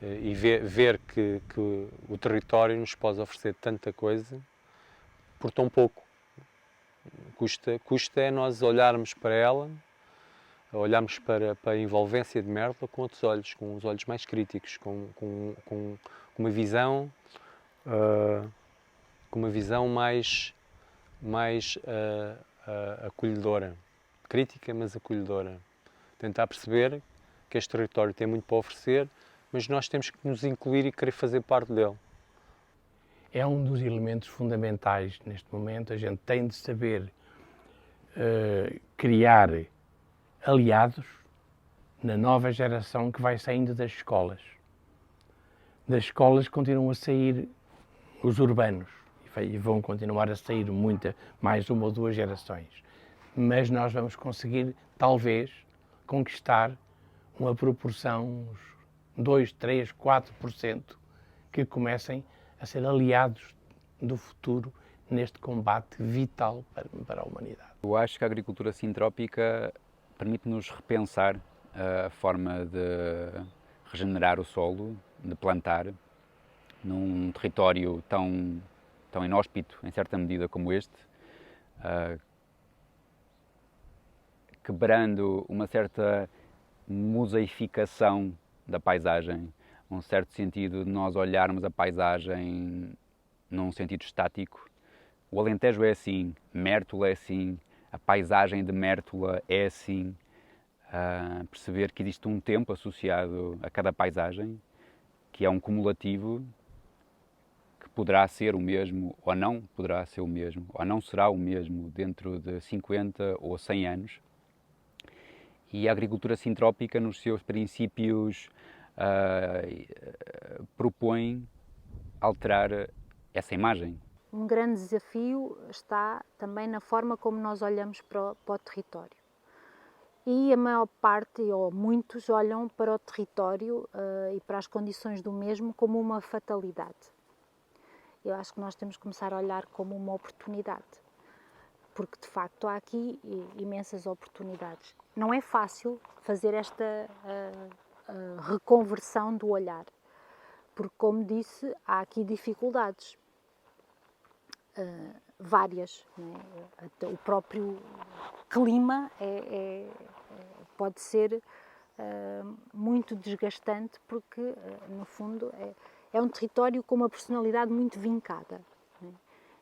E ver que o território nos pode oferecer tanta coisa por tão pouco. Custa é nós olharmos para ela, olharmos para a envolvência de Mértola com outros olhos, com os olhos mais críticos, com uma visão mais acolhedora, crítica mas acolhedora. Tentar perceber que este território tem muito para oferecer, mas nós temos que nos incluir e querer fazer parte dele. É um dos elementos fundamentais neste momento. A gente tem de saber criar aliados na nova geração que vai saindo das escolas. Das escolas continuam a sair os urbanos e vão continuar a sair mais uma ou duas gerações. Mas nós vamos conseguir, talvez, conquistar uma proporção, uns 2, 3, 4%, que comecem a ser aliados do futuro neste combate vital para a humanidade. Eu acho que a agricultura sintrópica permite-nos repensar a forma de regenerar o solo, de plantar, num território tão inóspito, em certa medida, como este, quebrando uma certa mosaificação da paisagem, um certo sentido de nós olharmos a paisagem num sentido estático. O Alentejo é assim, Mértola é assim, a paisagem de Mértola é assim. Perceber que existe um tempo associado a cada paisagem, que é um cumulativo, que poderá ser o mesmo ou não poderá ser o mesmo, ou não será o mesmo dentro de 50 ou 100 anos. E a agricultura sintrópica, nos seus princípios, propõe alterar essa imagem. Um grande desafio está também na forma como nós olhamos para o território. E a maior parte, ou muitos, olham para o território e para as condições do mesmo como uma fatalidade. Eu acho que nós temos que começar a olhar como uma oportunidade, porque de facto há aqui imensas oportunidades. Não é fácil fazer esta reconversão do olhar, porque, como disse, há aqui dificuldades várias, né? O próprio clima pode ser muito desgastante, porque no fundo é um território com uma personalidade muito vincada, né?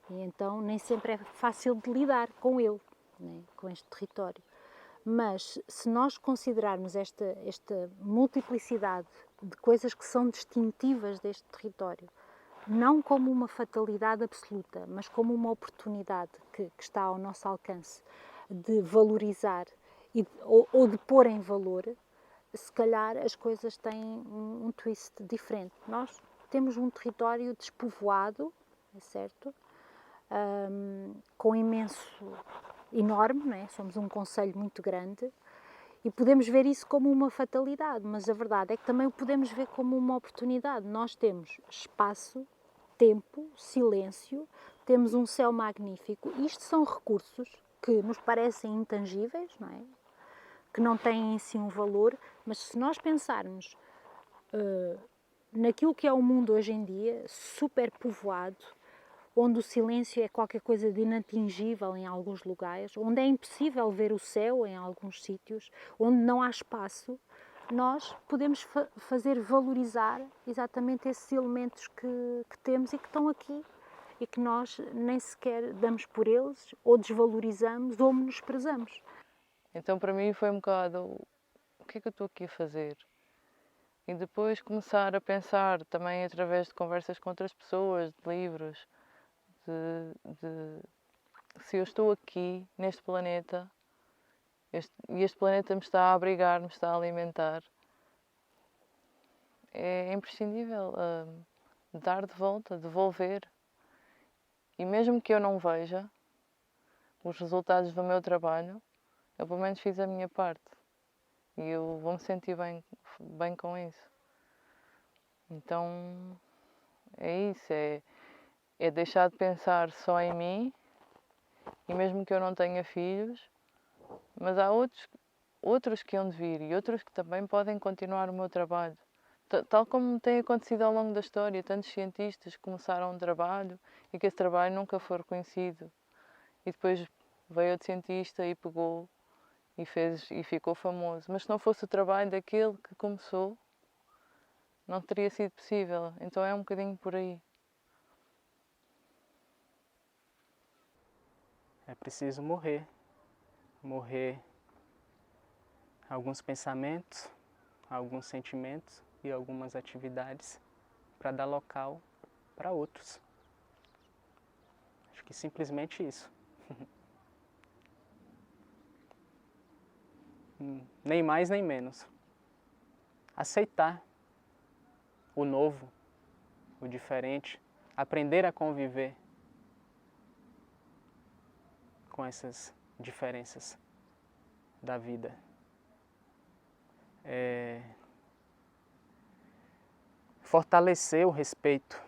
E então nem sempre é fácil de lidar com ele, né? Com este território. Mas se nós considerarmos esta multiplicidade de coisas que são distintivas deste território, não como uma fatalidade absoluta, mas como uma oportunidade que está ao nosso alcance de valorizar ou de pôr em valor, se calhar as coisas têm um twist diferente. Nós temos um território despovoado, é certo? Com enorme, não é? Somos um concelho muito grande e podemos ver isso como uma fatalidade, mas a verdade é que também o podemos ver como uma oportunidade. Nós temos espaço, tempo, silêncio, temos um céu magnífico. Isto são recursos que nos parecem intangíveis, não é? Que não têm em si um valor, mas se nós pensarmos naquilo que é o mundo hoje em dia, super povoado, onde o silêncio é qualquer coisa de inatingível em alguns lugares, onde é impossível ver o céu em alguns sítios, onde não há espaço, nós podemos fazer valorizar exatamente esses elementos que temos e que estão aqui e que nós nem sequer damos por eles, ou desvalorizamos, ou menosprezamos. Então para mim foi um bocado, o que é que eu estou aqui a fazer? E depois começar a pensar também através de conversas com outras pessoas, de livros, se eu estou aqui neste planeta e este planeta me está a abrigar, me está a alimentar, é imprescindível dar de volta, devolver. E mesmo que eu não veja os resultados do meu trabalho, eu pelo menos fiz a minha parte e eu vou me sentir bem com isso. Então é isso, é deixar de pensar só em mim, e mesmo que eu não tenha filhos, mas há outros que hão de vir e outros que também podem continuar o meu trabalho. Tal como tem acontecido ao longo da história, tantos cientistas que começaram um trabalho e que esse trabalho nunca foi reconhecido. E depois veio outro cientista e pegou e fez e ficou famoso. Mas se não fosse o trabalho daquele que começou, não teria sido possível. Então é um bocadinho por aí. É preciso morrer. Morrer alguns pensamentos, alguns sentimentos e algumas atividades para dar local para outros. Acho que simplesmente isso. Nem mais nem menos. Aceitar o novo, o diferente, aprender a conviver com essas diferenças da vida. Fortalecer o respeito,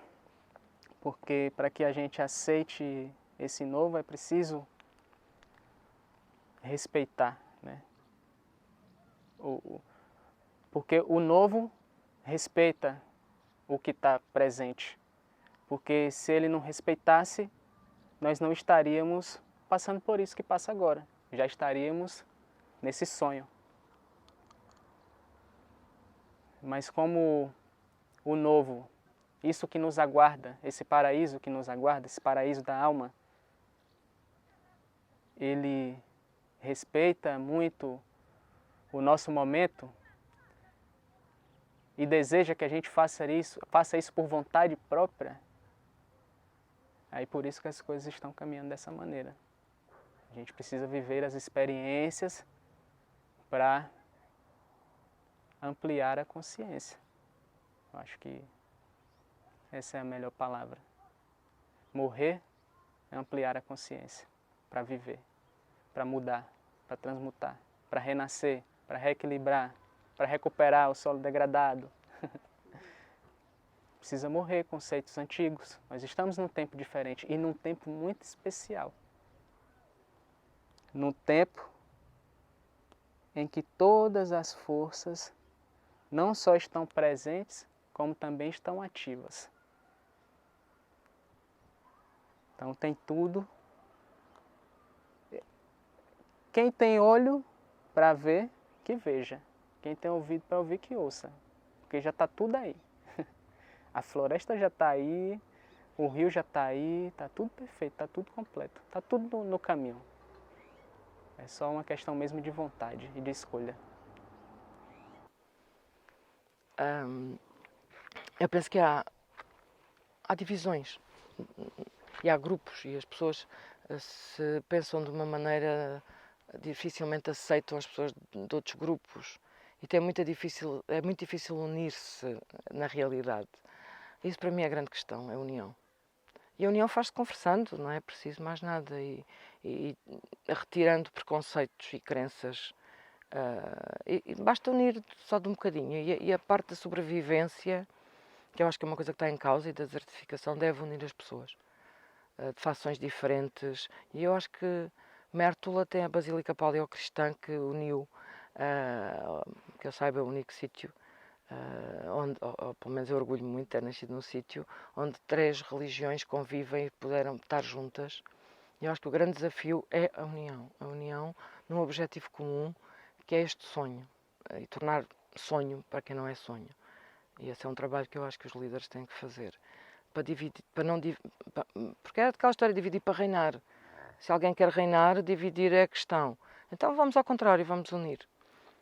porque para que a gente aceite esse novo é preciso respeitar, né? Porque o novo respeita o que está presente, porque se ele não respeitasse, nós não estaríamos passando por isso que passa agora, já estaríamos nesse sonho. Mas como o novo, isso que nos aguarda, esse paraíso que nos aguarda, esse paraíso da alma, ele respeita muito o nosso momento e deseja que a gente faça isso por vontade própria, aí por isso que as coisas estão caminhando dessa maneira. A gente precisa viver as experiências para ampliar a consciência. Eu acho que essa é a melhor palavra. Morrer é ampliar a consciência para viver, para mudar, para transmutar, para renascer, para reequilibrar, para recuperar o solo degradado. Precisa morrer conceitos antigos. Nós estamos num tempo diferente e num tempo muito especial. Num tempo em que todas as forças não só estão presentes, como também estão ativas. Então tem tudo. Quem tem olho para ver, que veja. Quem tem ouvido para ouvir, que ouça. Porque já está tudo aí. A floresta já está aí, o rio já está aí, está tudo perfeito, está tudo completo, está tudo no caminho. É só uma questão mesmo de vontade e de escolha. Eu penso que há divisões e há grupos e as pessoas se pensam de uma maneira, dificilmente aceitam as pessoas de outros grupos E é muito difícil unir-se na realidade. Isso para mim é a grande questão, é a união. E a união faz-se conversando, não é preciso mais nada. E retirando preconceitos e crenças. E basta unir só de um bocadinho. E a parte da sobrevivência, que eu acho que é uma coisa que está em causa, e da desertificação, deve unir as pessoas. De fações diferentes. E eu acho que Mértola tem a Basílica Paleocristã que uniu, que eu saiba, é o único sítio onde, ou pelo menos eu orgulho muito de ter nascido num sítio onde 3 religiões convivem e puderam estar juntas. E eu acho que o grande desafio é a união num objetivo comum, que é este sonho, e tornar sonho para quem não é sonho. E esse é um trabalho que eu acho que os líderes têm que fazer, para dividir, porque é aquela história de dividir para reinar. Se alguém quer reinar, dividir é a questão. Então vamos ao contrário, vamos unir.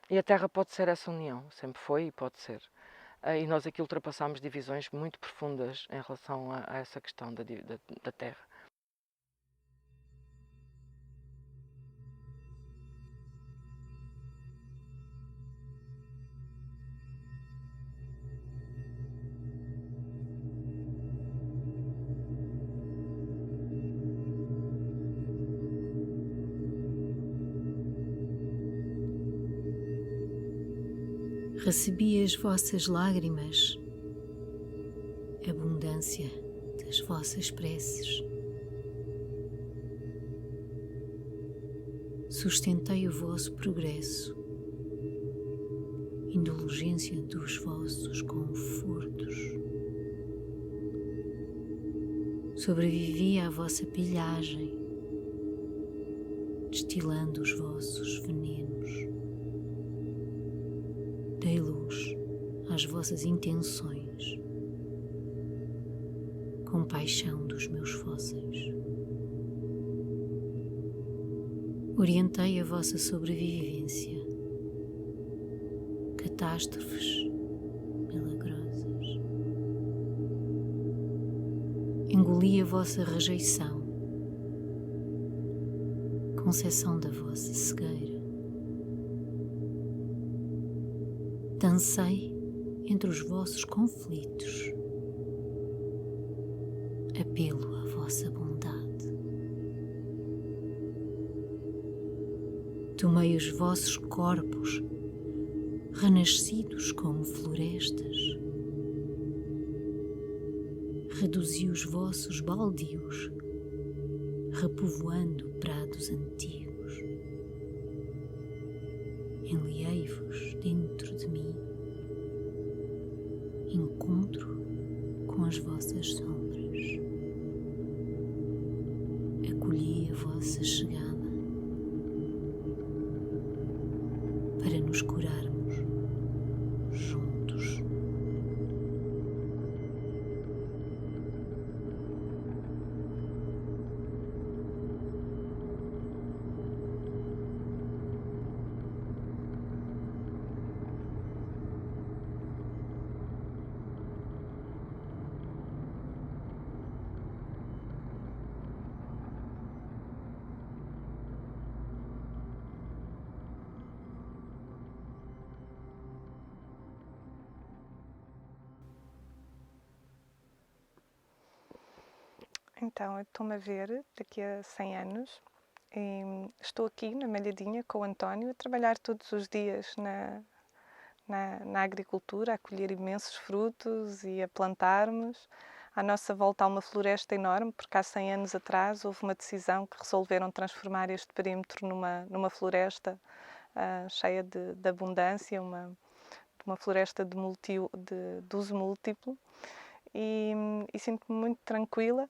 E a Terra pode ser essa união, sempre foi e pode ser. E nós aqui ultrapassamos divisões muito profundas em relação a essa questão da Terra. Recebi as vossas lágrimas, abundância das vossas preces. Sustentei o vosso progresso, indulgência dos vossos confortos. Sobrevivi à vossa pilhagem, destilando os vossos venenos. Dei luz às vossas intenções, compaixão dos meus fósseis. Orientei a vossa sobrevivência, catástrofes milagrosas. Engoli a vossa rejeição, concessão da vossa cegueira. Dancei entre os vossos conflitos, apelo à vossa bondade. Tomei os vossos corpos, renascidos como florestas. Reduzi os vossos baldios, repovoando prados antigos. Enliei-vos dentro de mim, encontro com as vossas sombras. Acolhi a vossa chegada para nos curarmos juntos. Então, eu estou-me a ver daqui a 100 anos e estou aqui na Malhadinha com o António a trabalhar todos os dias na agricultura, a colher imensos frutos e a plantarmos. À nossa volta há uma floresta enorme, porque há 100 anos atrás houve uma decisão que resolveram transformar este perímetro numa floresta cheia de abundância, uma floresta de uso múltiplo. E sinto-me muito tranquila,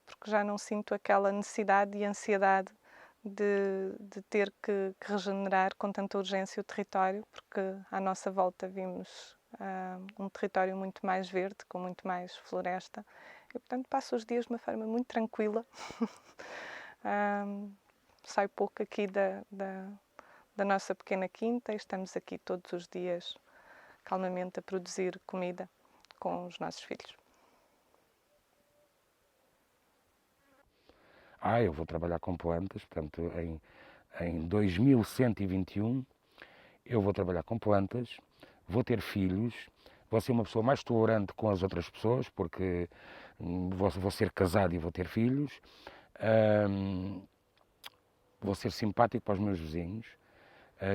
porque já não sinto aquela necessidade e ansiedade de ter que regenerar com tanta urgência o território, porque à nossa volta vimos um território muito mais verde, com muito mais floresta, e portanto passo os dias de uma forma muito tranquila. Saio pouco aqui da nossa pequena quinta e estamos aqui todos os dias calmamente a produzir comida com os nossos filhos. Eu vou trabalhar com plantas, portanto, em 2121 eu vou trabalhar com plantas, vou ter filhos, vou ser uma pessoa mais tolerante com as outras pessoas, porque vou ser casado e vou ter filhos, vou ser simpático para os meus vizinhos,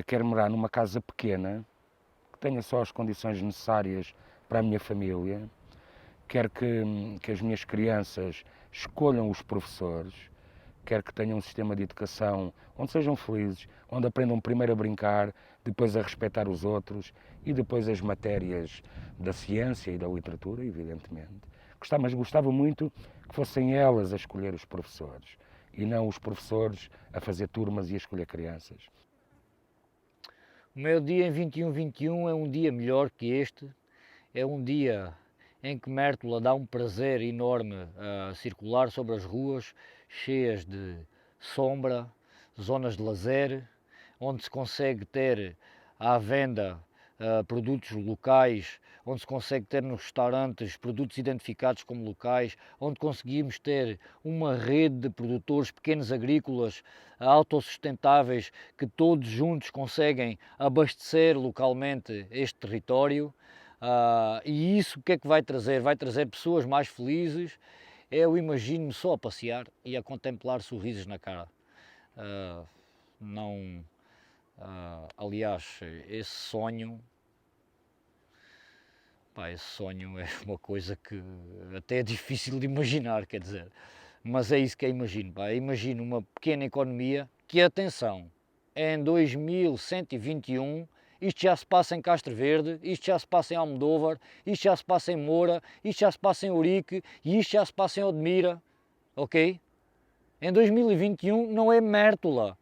quero morar numa casa pequena, que tenha só as condições necessárias para a minha família, quero que as minhas crianças escolham os professores, quero que tenham um sistema de educação onde sejam felizes, onde aprendam primeiro a brincar, depois a respeitar os outros e depois as matérias da ciência e da literatura, evidentemente. Mas gostava muito que fossem elas a escolher os professores e não os professores a fazer turmas e a escolher crianças. O meu dia em 21-21 é um dia melhor que este, é um dia em que Mértola dá um prazer enorme a circular sobre as ruas cheias de sombra, zonas de lazer, onde se consegue ter à venda produtos locais, onde se consegue ter nos restaurantes produtos identificados como locais, onde conseguimos ter uma rede de produtores pequenos agrícolas autossustentáveis que todos juntos conseguem abastecer localmente este território. E isso o que é que vai trazer? Vai trazer pessoas mais felizes. Eu imagino-me só a passear e a contemplar sorrisos na cara. Aliás, esse sonho é uma coisa que até é difícil de imaginar, quer dizer, mas é isso que eu imagino. Imagino uma pequena economia que, atenção, em 2121, isto já se passa em Castro Verde, isto já se passa em Almodóvar, isto já se passa em Moura, isto já se passa em Ourique e isto já se passa em Odmira, ok? Em 2021 não é Mértola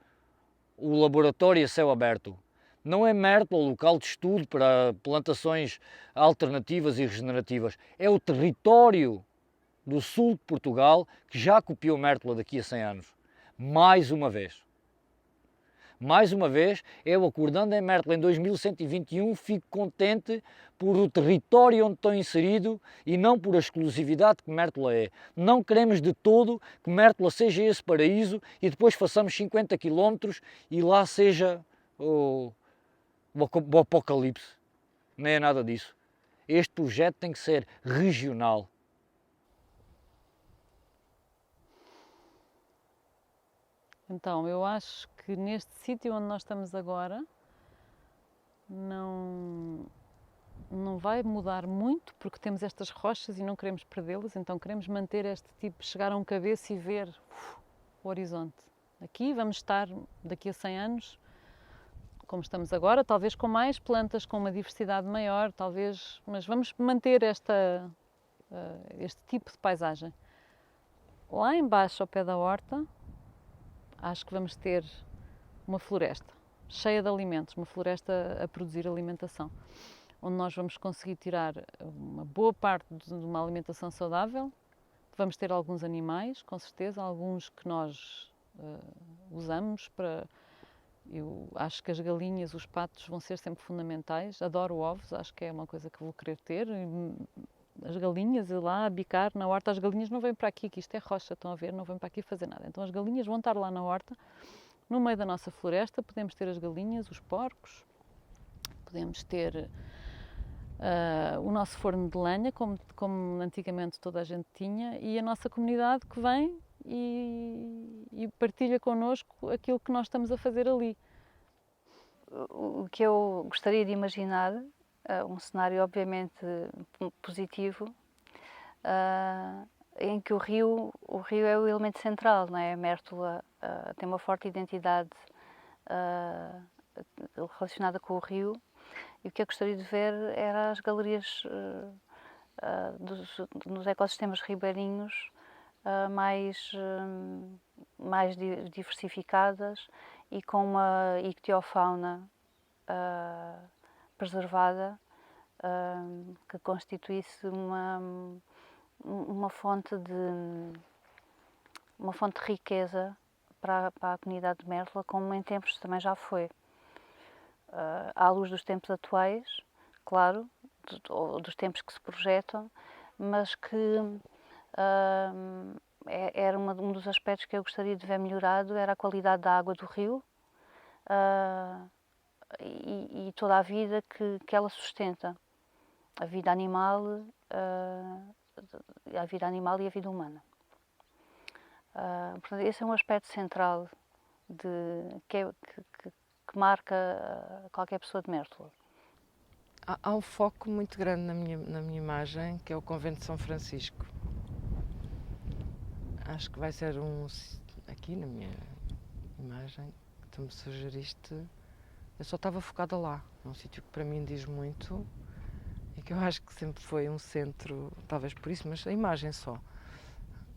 o laboratório a céu aberto, não é Mértola o local de estudo para plantações alternativas e regenerativas, é o território do sul de Portugal que já copiou Mértola daqui a 100 anos, mais uma vez. Mais uma vez, eu acordando em Mértola em 2121, fico contente por o território onde estou inserido e não por a exclusividade que Mértola é. Não queremos de todo que Mértola seja esse paraíso e depois façamos 50 km e lá seja o apocalipse. Nem é nada disso. Este projeto tem que ser regional. Então, eu acho que neste sítio onde nós estamos agora não vai mudar muito, porque temos estas rochas e não queremos perdê-las, então queremos manter este tipo, chegar a um cabeço e ver o horizonte. Aqui vamos estar daqui a 100 anos, como estamos agora, talvez com mais plantas, com uma diversidade maior, talvez, mas vamos manter este tipo de paisagem. Lá embaixo, ao pé da horta, acho que vamos ter uma floresta cheia de alimentos, uma floresta a produzir alimentação, onde nós vamos conseguir tirar uma boa parte de uma alimentação saudável. Vamos ter alguns animais, com certeza, alguns que nós usamos para... Eu acho que as galinhas, os patos vão ser sempre fundamentais. Adoro ovos, acho que é uma coisa que vou querer ter. As galinhas, ir lá a bicar na horta, as galinhas não vêm para aqui, que isto é rocha, estão a ver, não vêm para aqui fazer nada. Então as galinhas vão estar lá na horta, no meio da nossa floresta, podemos ter as galinhas, os porcos, podemos ter o nosso forno de lenha, como antigamente toda a gente tinha, e a nossa comunidade que vem e partilha connosco aquilo que nós estamos a fazer ali. O que eu gostaria de imaginar, um cenário obviamente positivo, em que o rio é o elemento central, não é? Mértola tem uma forte identidade relacionada com o rio, e o que eu gostaria de ver era as galerias nos ecossistemas ribeirinhos mais diversificadas e com uma ictiofauna preservada, que constituísse uma fonte de riqueza para a comunidade de Mértola, como em tempos também já foi. À luz dos tempos atuais, claro, dos tempos que se projetam, mas que era um dos aspectos que eu gostaria de ver melhorado, era a qualidade da água do rio, e toda a vida que ela sustenta. A vida animal, a vida animal e a vida humana. Portanto, esse é um aspecto central que marca qualquer pessoa de Mértola. Há um foco muito grande na minha imagem, que é o Convento de São Francisco. Acho que vai ser aqui na minha imagem, que tu me sugeriste, eu só estava focada lá. É um sítio que para mim diz muito e que eu acho que sempre foi um centro, talvez por isso, mas a imagem só.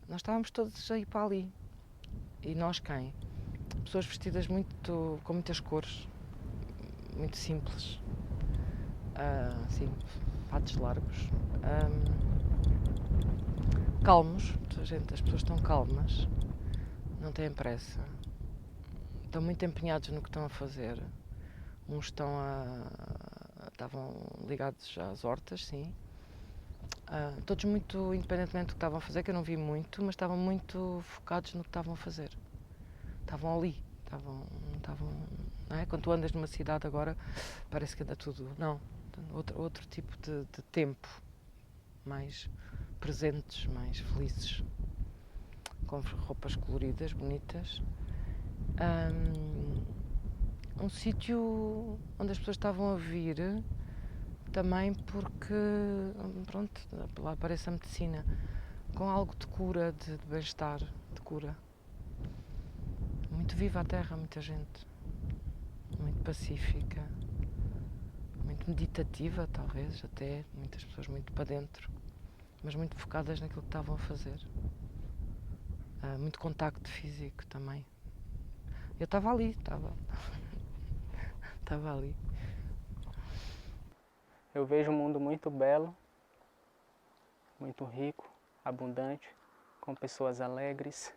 Nós estávamos todos a ir para ali. E nós quem? Pessoas vestidas com muitas cores, muito simples. Assim, fatos largos. Calmos, as pessoas estão calmas, não têm pressa, estão muito empenhados no que estão a fazer. Uns estavam ligados às hortas, sim. Todos muito, independentemente do que estavam a fazer, que eu não vi muito, mas estavam muito focados no que estavam a fazer. Estavam ali, não é? Quando tu andas numa cidade agora, parece que anda tudo, não. Outro tipo de tempo, mais presentes, mais felizes, com roupas coloridas, bonitas. Um sítio onde as pessoas estavam a vir também porque, pronto, lá aparece a medicina, com algo de cura, de bem-estar, de cura. Muito viva a terra, muita gente, muito pacífica, muito meditativa, talvez, até, muitas pessoas muito para dentro, mas muito focadas naquilo que estavam a fazer. Muito contacto físico também. Eu estava ali, estava ali. Eu vejo um mundo muito belo, muito rico, abundante, com pessoas alegres,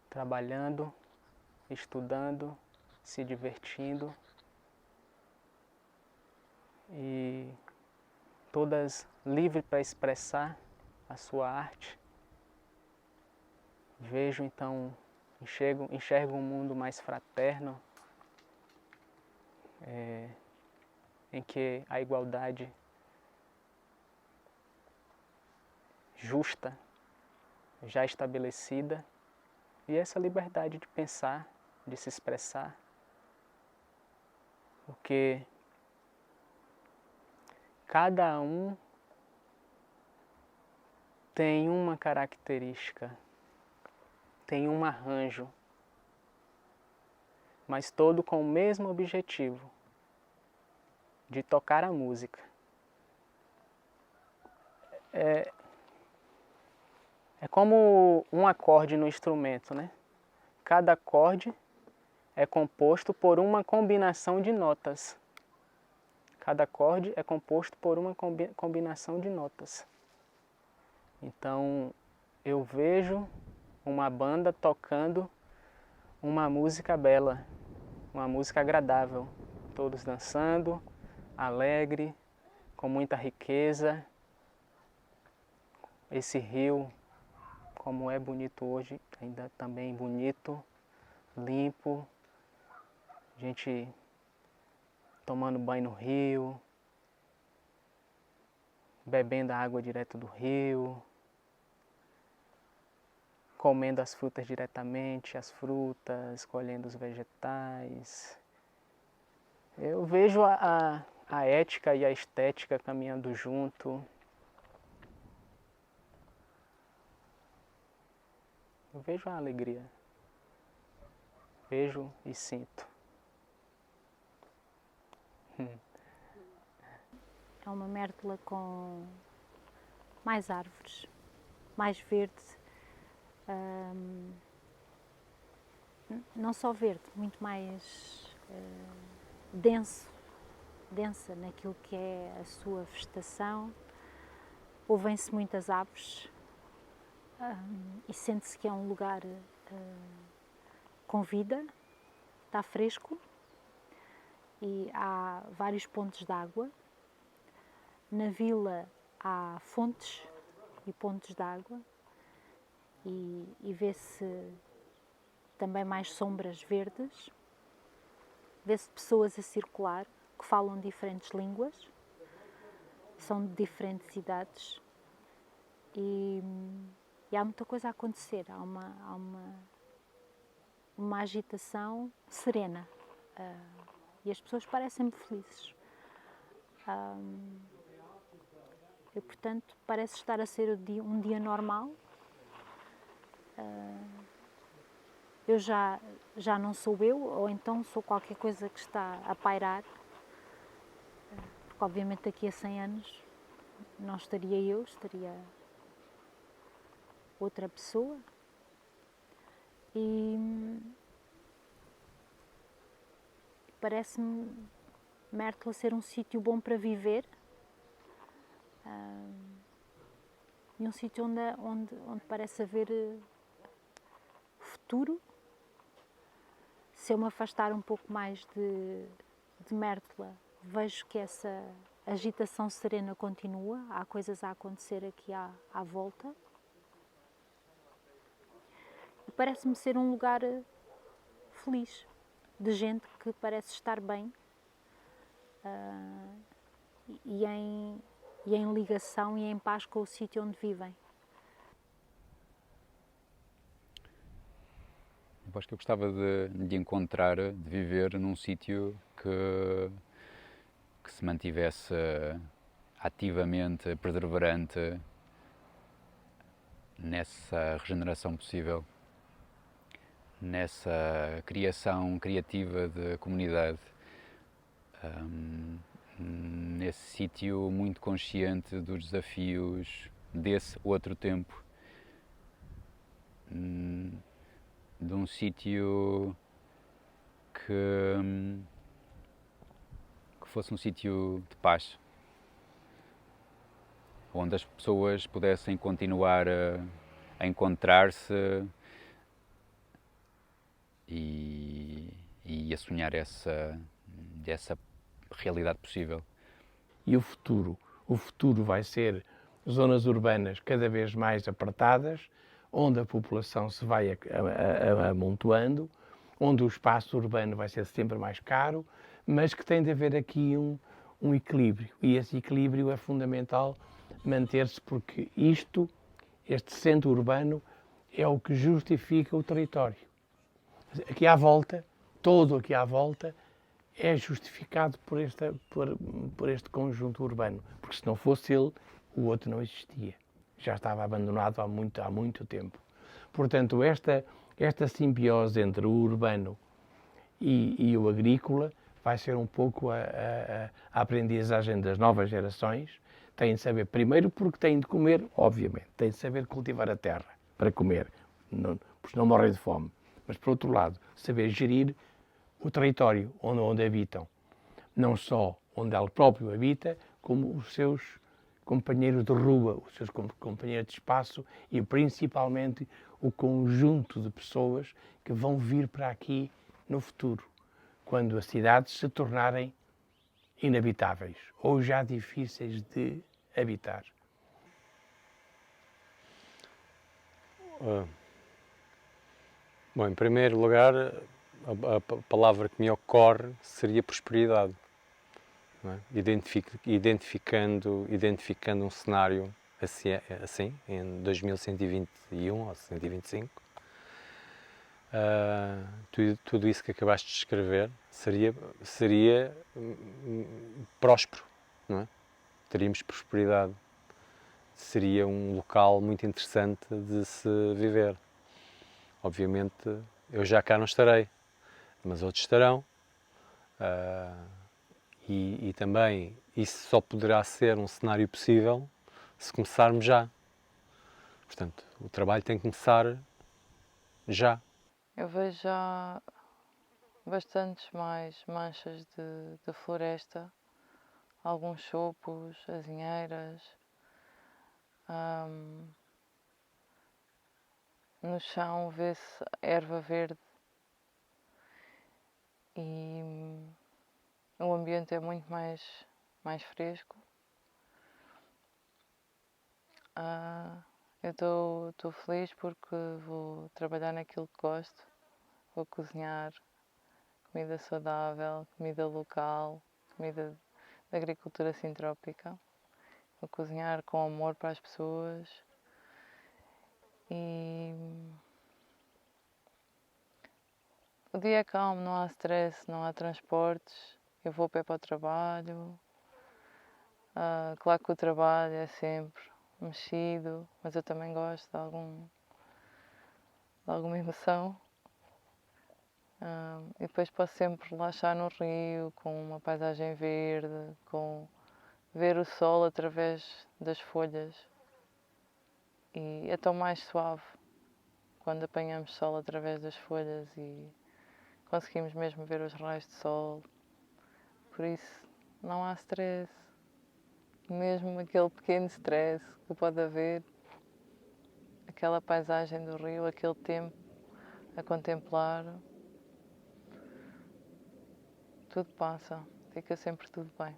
trabalhando, estudando, se divertindo e todas livres para expressar a sua arte. Vejo então, enxergo um mundo mais fraterno, em que a igualdade justa já estabelecida e essa liberdade de pensar, de se expressar, porque cada um tem uma característica, tem um arranjo, mas todo com o mesmo objetivo, de tocar a música. É como um acorde no instrumento, né? Cada acorde é composto por uma combinação de notas. Cada acorde é composto por uma combinação de notas. Então, eu vejo uma banda tocando uma música bela, uma música agradável, todos dançando, alegre, com muita riqueza. Esse rio, como é bonito hoje, ainda também bonito, limpo, gente tomando banho no rio, bebendo a água direto do rio, comendo as frutas diretamente, as frutas, colhendo os vegetais. Eu vejo a ética e a estética caminhando junto. Eu vejo a alegria. Vejo e sinto. É uma Mértola com mais árvores, mais verde. Não só verde, muito mais densa naquilo que é a sua vegetação. Ouvem-se muitas aves e sente-se que é um lugar com vida, está fresco e há vários pontos de água. Na vila há fontes e pontos de água e vê-se também mais sombras verdes vê-se pessoas a circular que falam diferentes línguas, são de diferentes idades e há muita coisa a acontecer, há uma agitação serena e as pessoas parecem-me felizes. E, portanto, parece estar a ser um dia normal. Eu já não sou eu, ou então sou qualquer coisa que está a pairar, porque obviamente daqui a 100 anos não estaria eu, estaria outra pessoa. E parece-me Mértola ser um sítio bom para viver, e um sítio onde parece haver futuro. Se eu me afastar um pouco mais de Mértola, vejo que essa agitação serena continua, há coisas a acontecer aqui à volta. E parece-me ser um lugar feliz, de gente que parece estar bem e em ligação e em paz com o sítio onde vivem. Eu acho que eu gostava de encontrar, de viver num sítio que se mantivesse ativamente perseverante nessa regeneração possível, nessa criação criativa de comunidade, nesse sítio muito consciente dos desafios desse outro tempo, de um sítio que fosse um sítio de paz, onde as pessoas pudessem continuar a encontrar-se e a sonhar essa realidade possível. E o futuro? O futuro vai ser zonas urbanas cada vez mais apertadas, onde a população se vai amontoando, onde o espaço urbano vai ser sempre mais caro, mas que tem de haver aqui um equilíbrio. E esse equilíbrio é fundamental manter-se, porque este centro urbano, é o que justifica o território. Aqui à volta, todo aqui à volta, é justificado por este conjunto urbano, porque se não fosse ele, o outro não existia. Já estava abandonado há muito tempo. Portanto, esta simbiose entre o urbano e o agrícola vai ser um pouco a aprendizagem das novas gerações. Têm de saber, primeiro, porque têm de comer, obviamente, têm de saber cultivar a terra para comer, porque não morrem de fome. Mas, por outro lado, saber gerir o território onde habitam. Não só onde ele próprio habita, como os seus companheiros de rua, os seus companheiros de espaço e, principalmente, o conjunto de pessoas que vão vir para aqui no futuro, quando as cidades se tornarem inabitáveis ou já difíceis de habitar. Bom, em primeiro lugar, a palavra que me ocorre seria prosperidade. Não é? Identificando um cenário assim em 2121 ou 125, tudo isso que acabaste de descrever seria próspero, não é? Teríamos prosperidade, seria um local muito interessante de se viver. Obviamente eu já cá não estarei, mas outros estarão, e também isso só poderá ser um cenário possível se começarmos já. Portanto, o trabalho tem que começar já. Eu vejo já bastantes mais manchas de floresta, alguns chopos, azinheiras, no chão vê-se erva verde e o ambiente é muito mais fresco. Eu estou feliz porque vou trabalhar naquilo que gosto, vou cozinhar comida saudável, comida local, comida da agricultura sintrópica. Vou cozinhar com amor para as pessoas e o dia é calmo, não há stress, não há transportes, eu vou a pé para o trabalho. Claro que o trabalho é sempre mexido, mas eu também gosto de alguma emoção. E depois posso sempre relaxar no rio, com uma paisagem verde, com ver o sol através das folhas. E é tão mais suave quando apanhamos sol através das folhas e conseguimos mesmo ver os raios de sol. Por isso não há stress. Mesmo aquele pequeno stress que pode haver, aquela paisagem do rio, aquele tempo a contemplar, tudo passa, fica sempre tudo bem.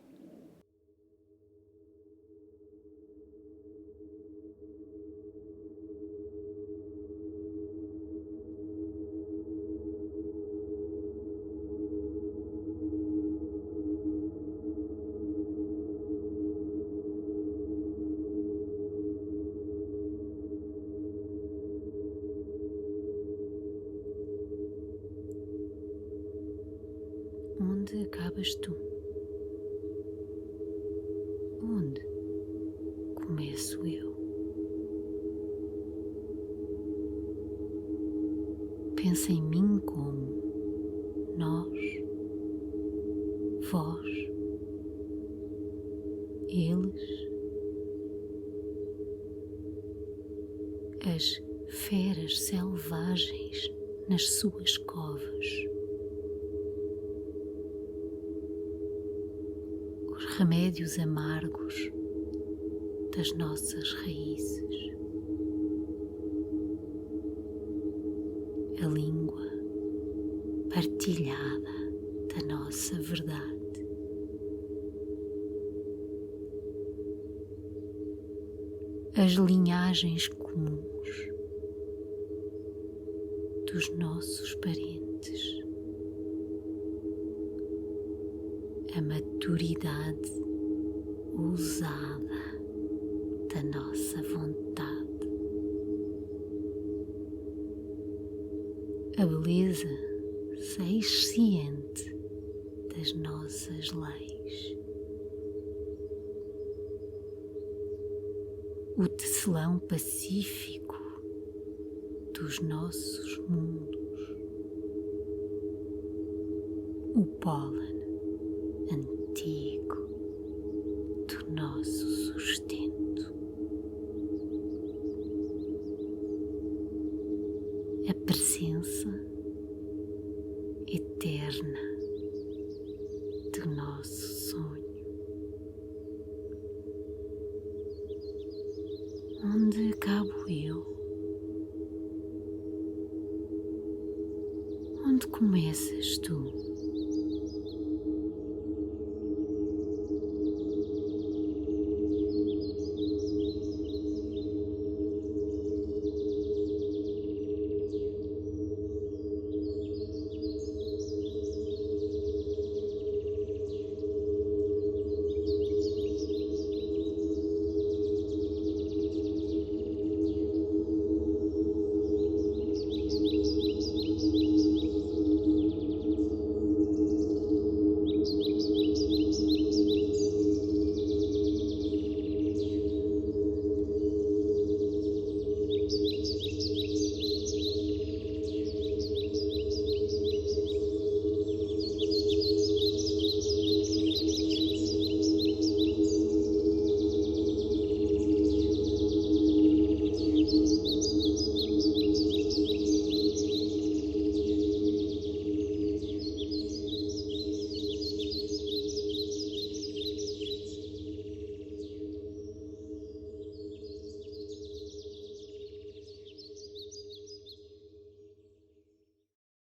Onde acabas tu? Onde começo eu? Pensa em mim como nós, vós, eles, as feras selvagens nas suas covas. Remédios amargos das nossas raízes, a língua partilhada da nossa verdade, as linhagens comuns dos nossos parentes, a maturidade ousada da nossa vontade, a beleza seisciente das nossas leis, o tecelão pacífico dos nossos mundos, o pólen antigo do nosso sustento, a presença eterna do nosso sonho. Onde acabo eu? Onde começas tu?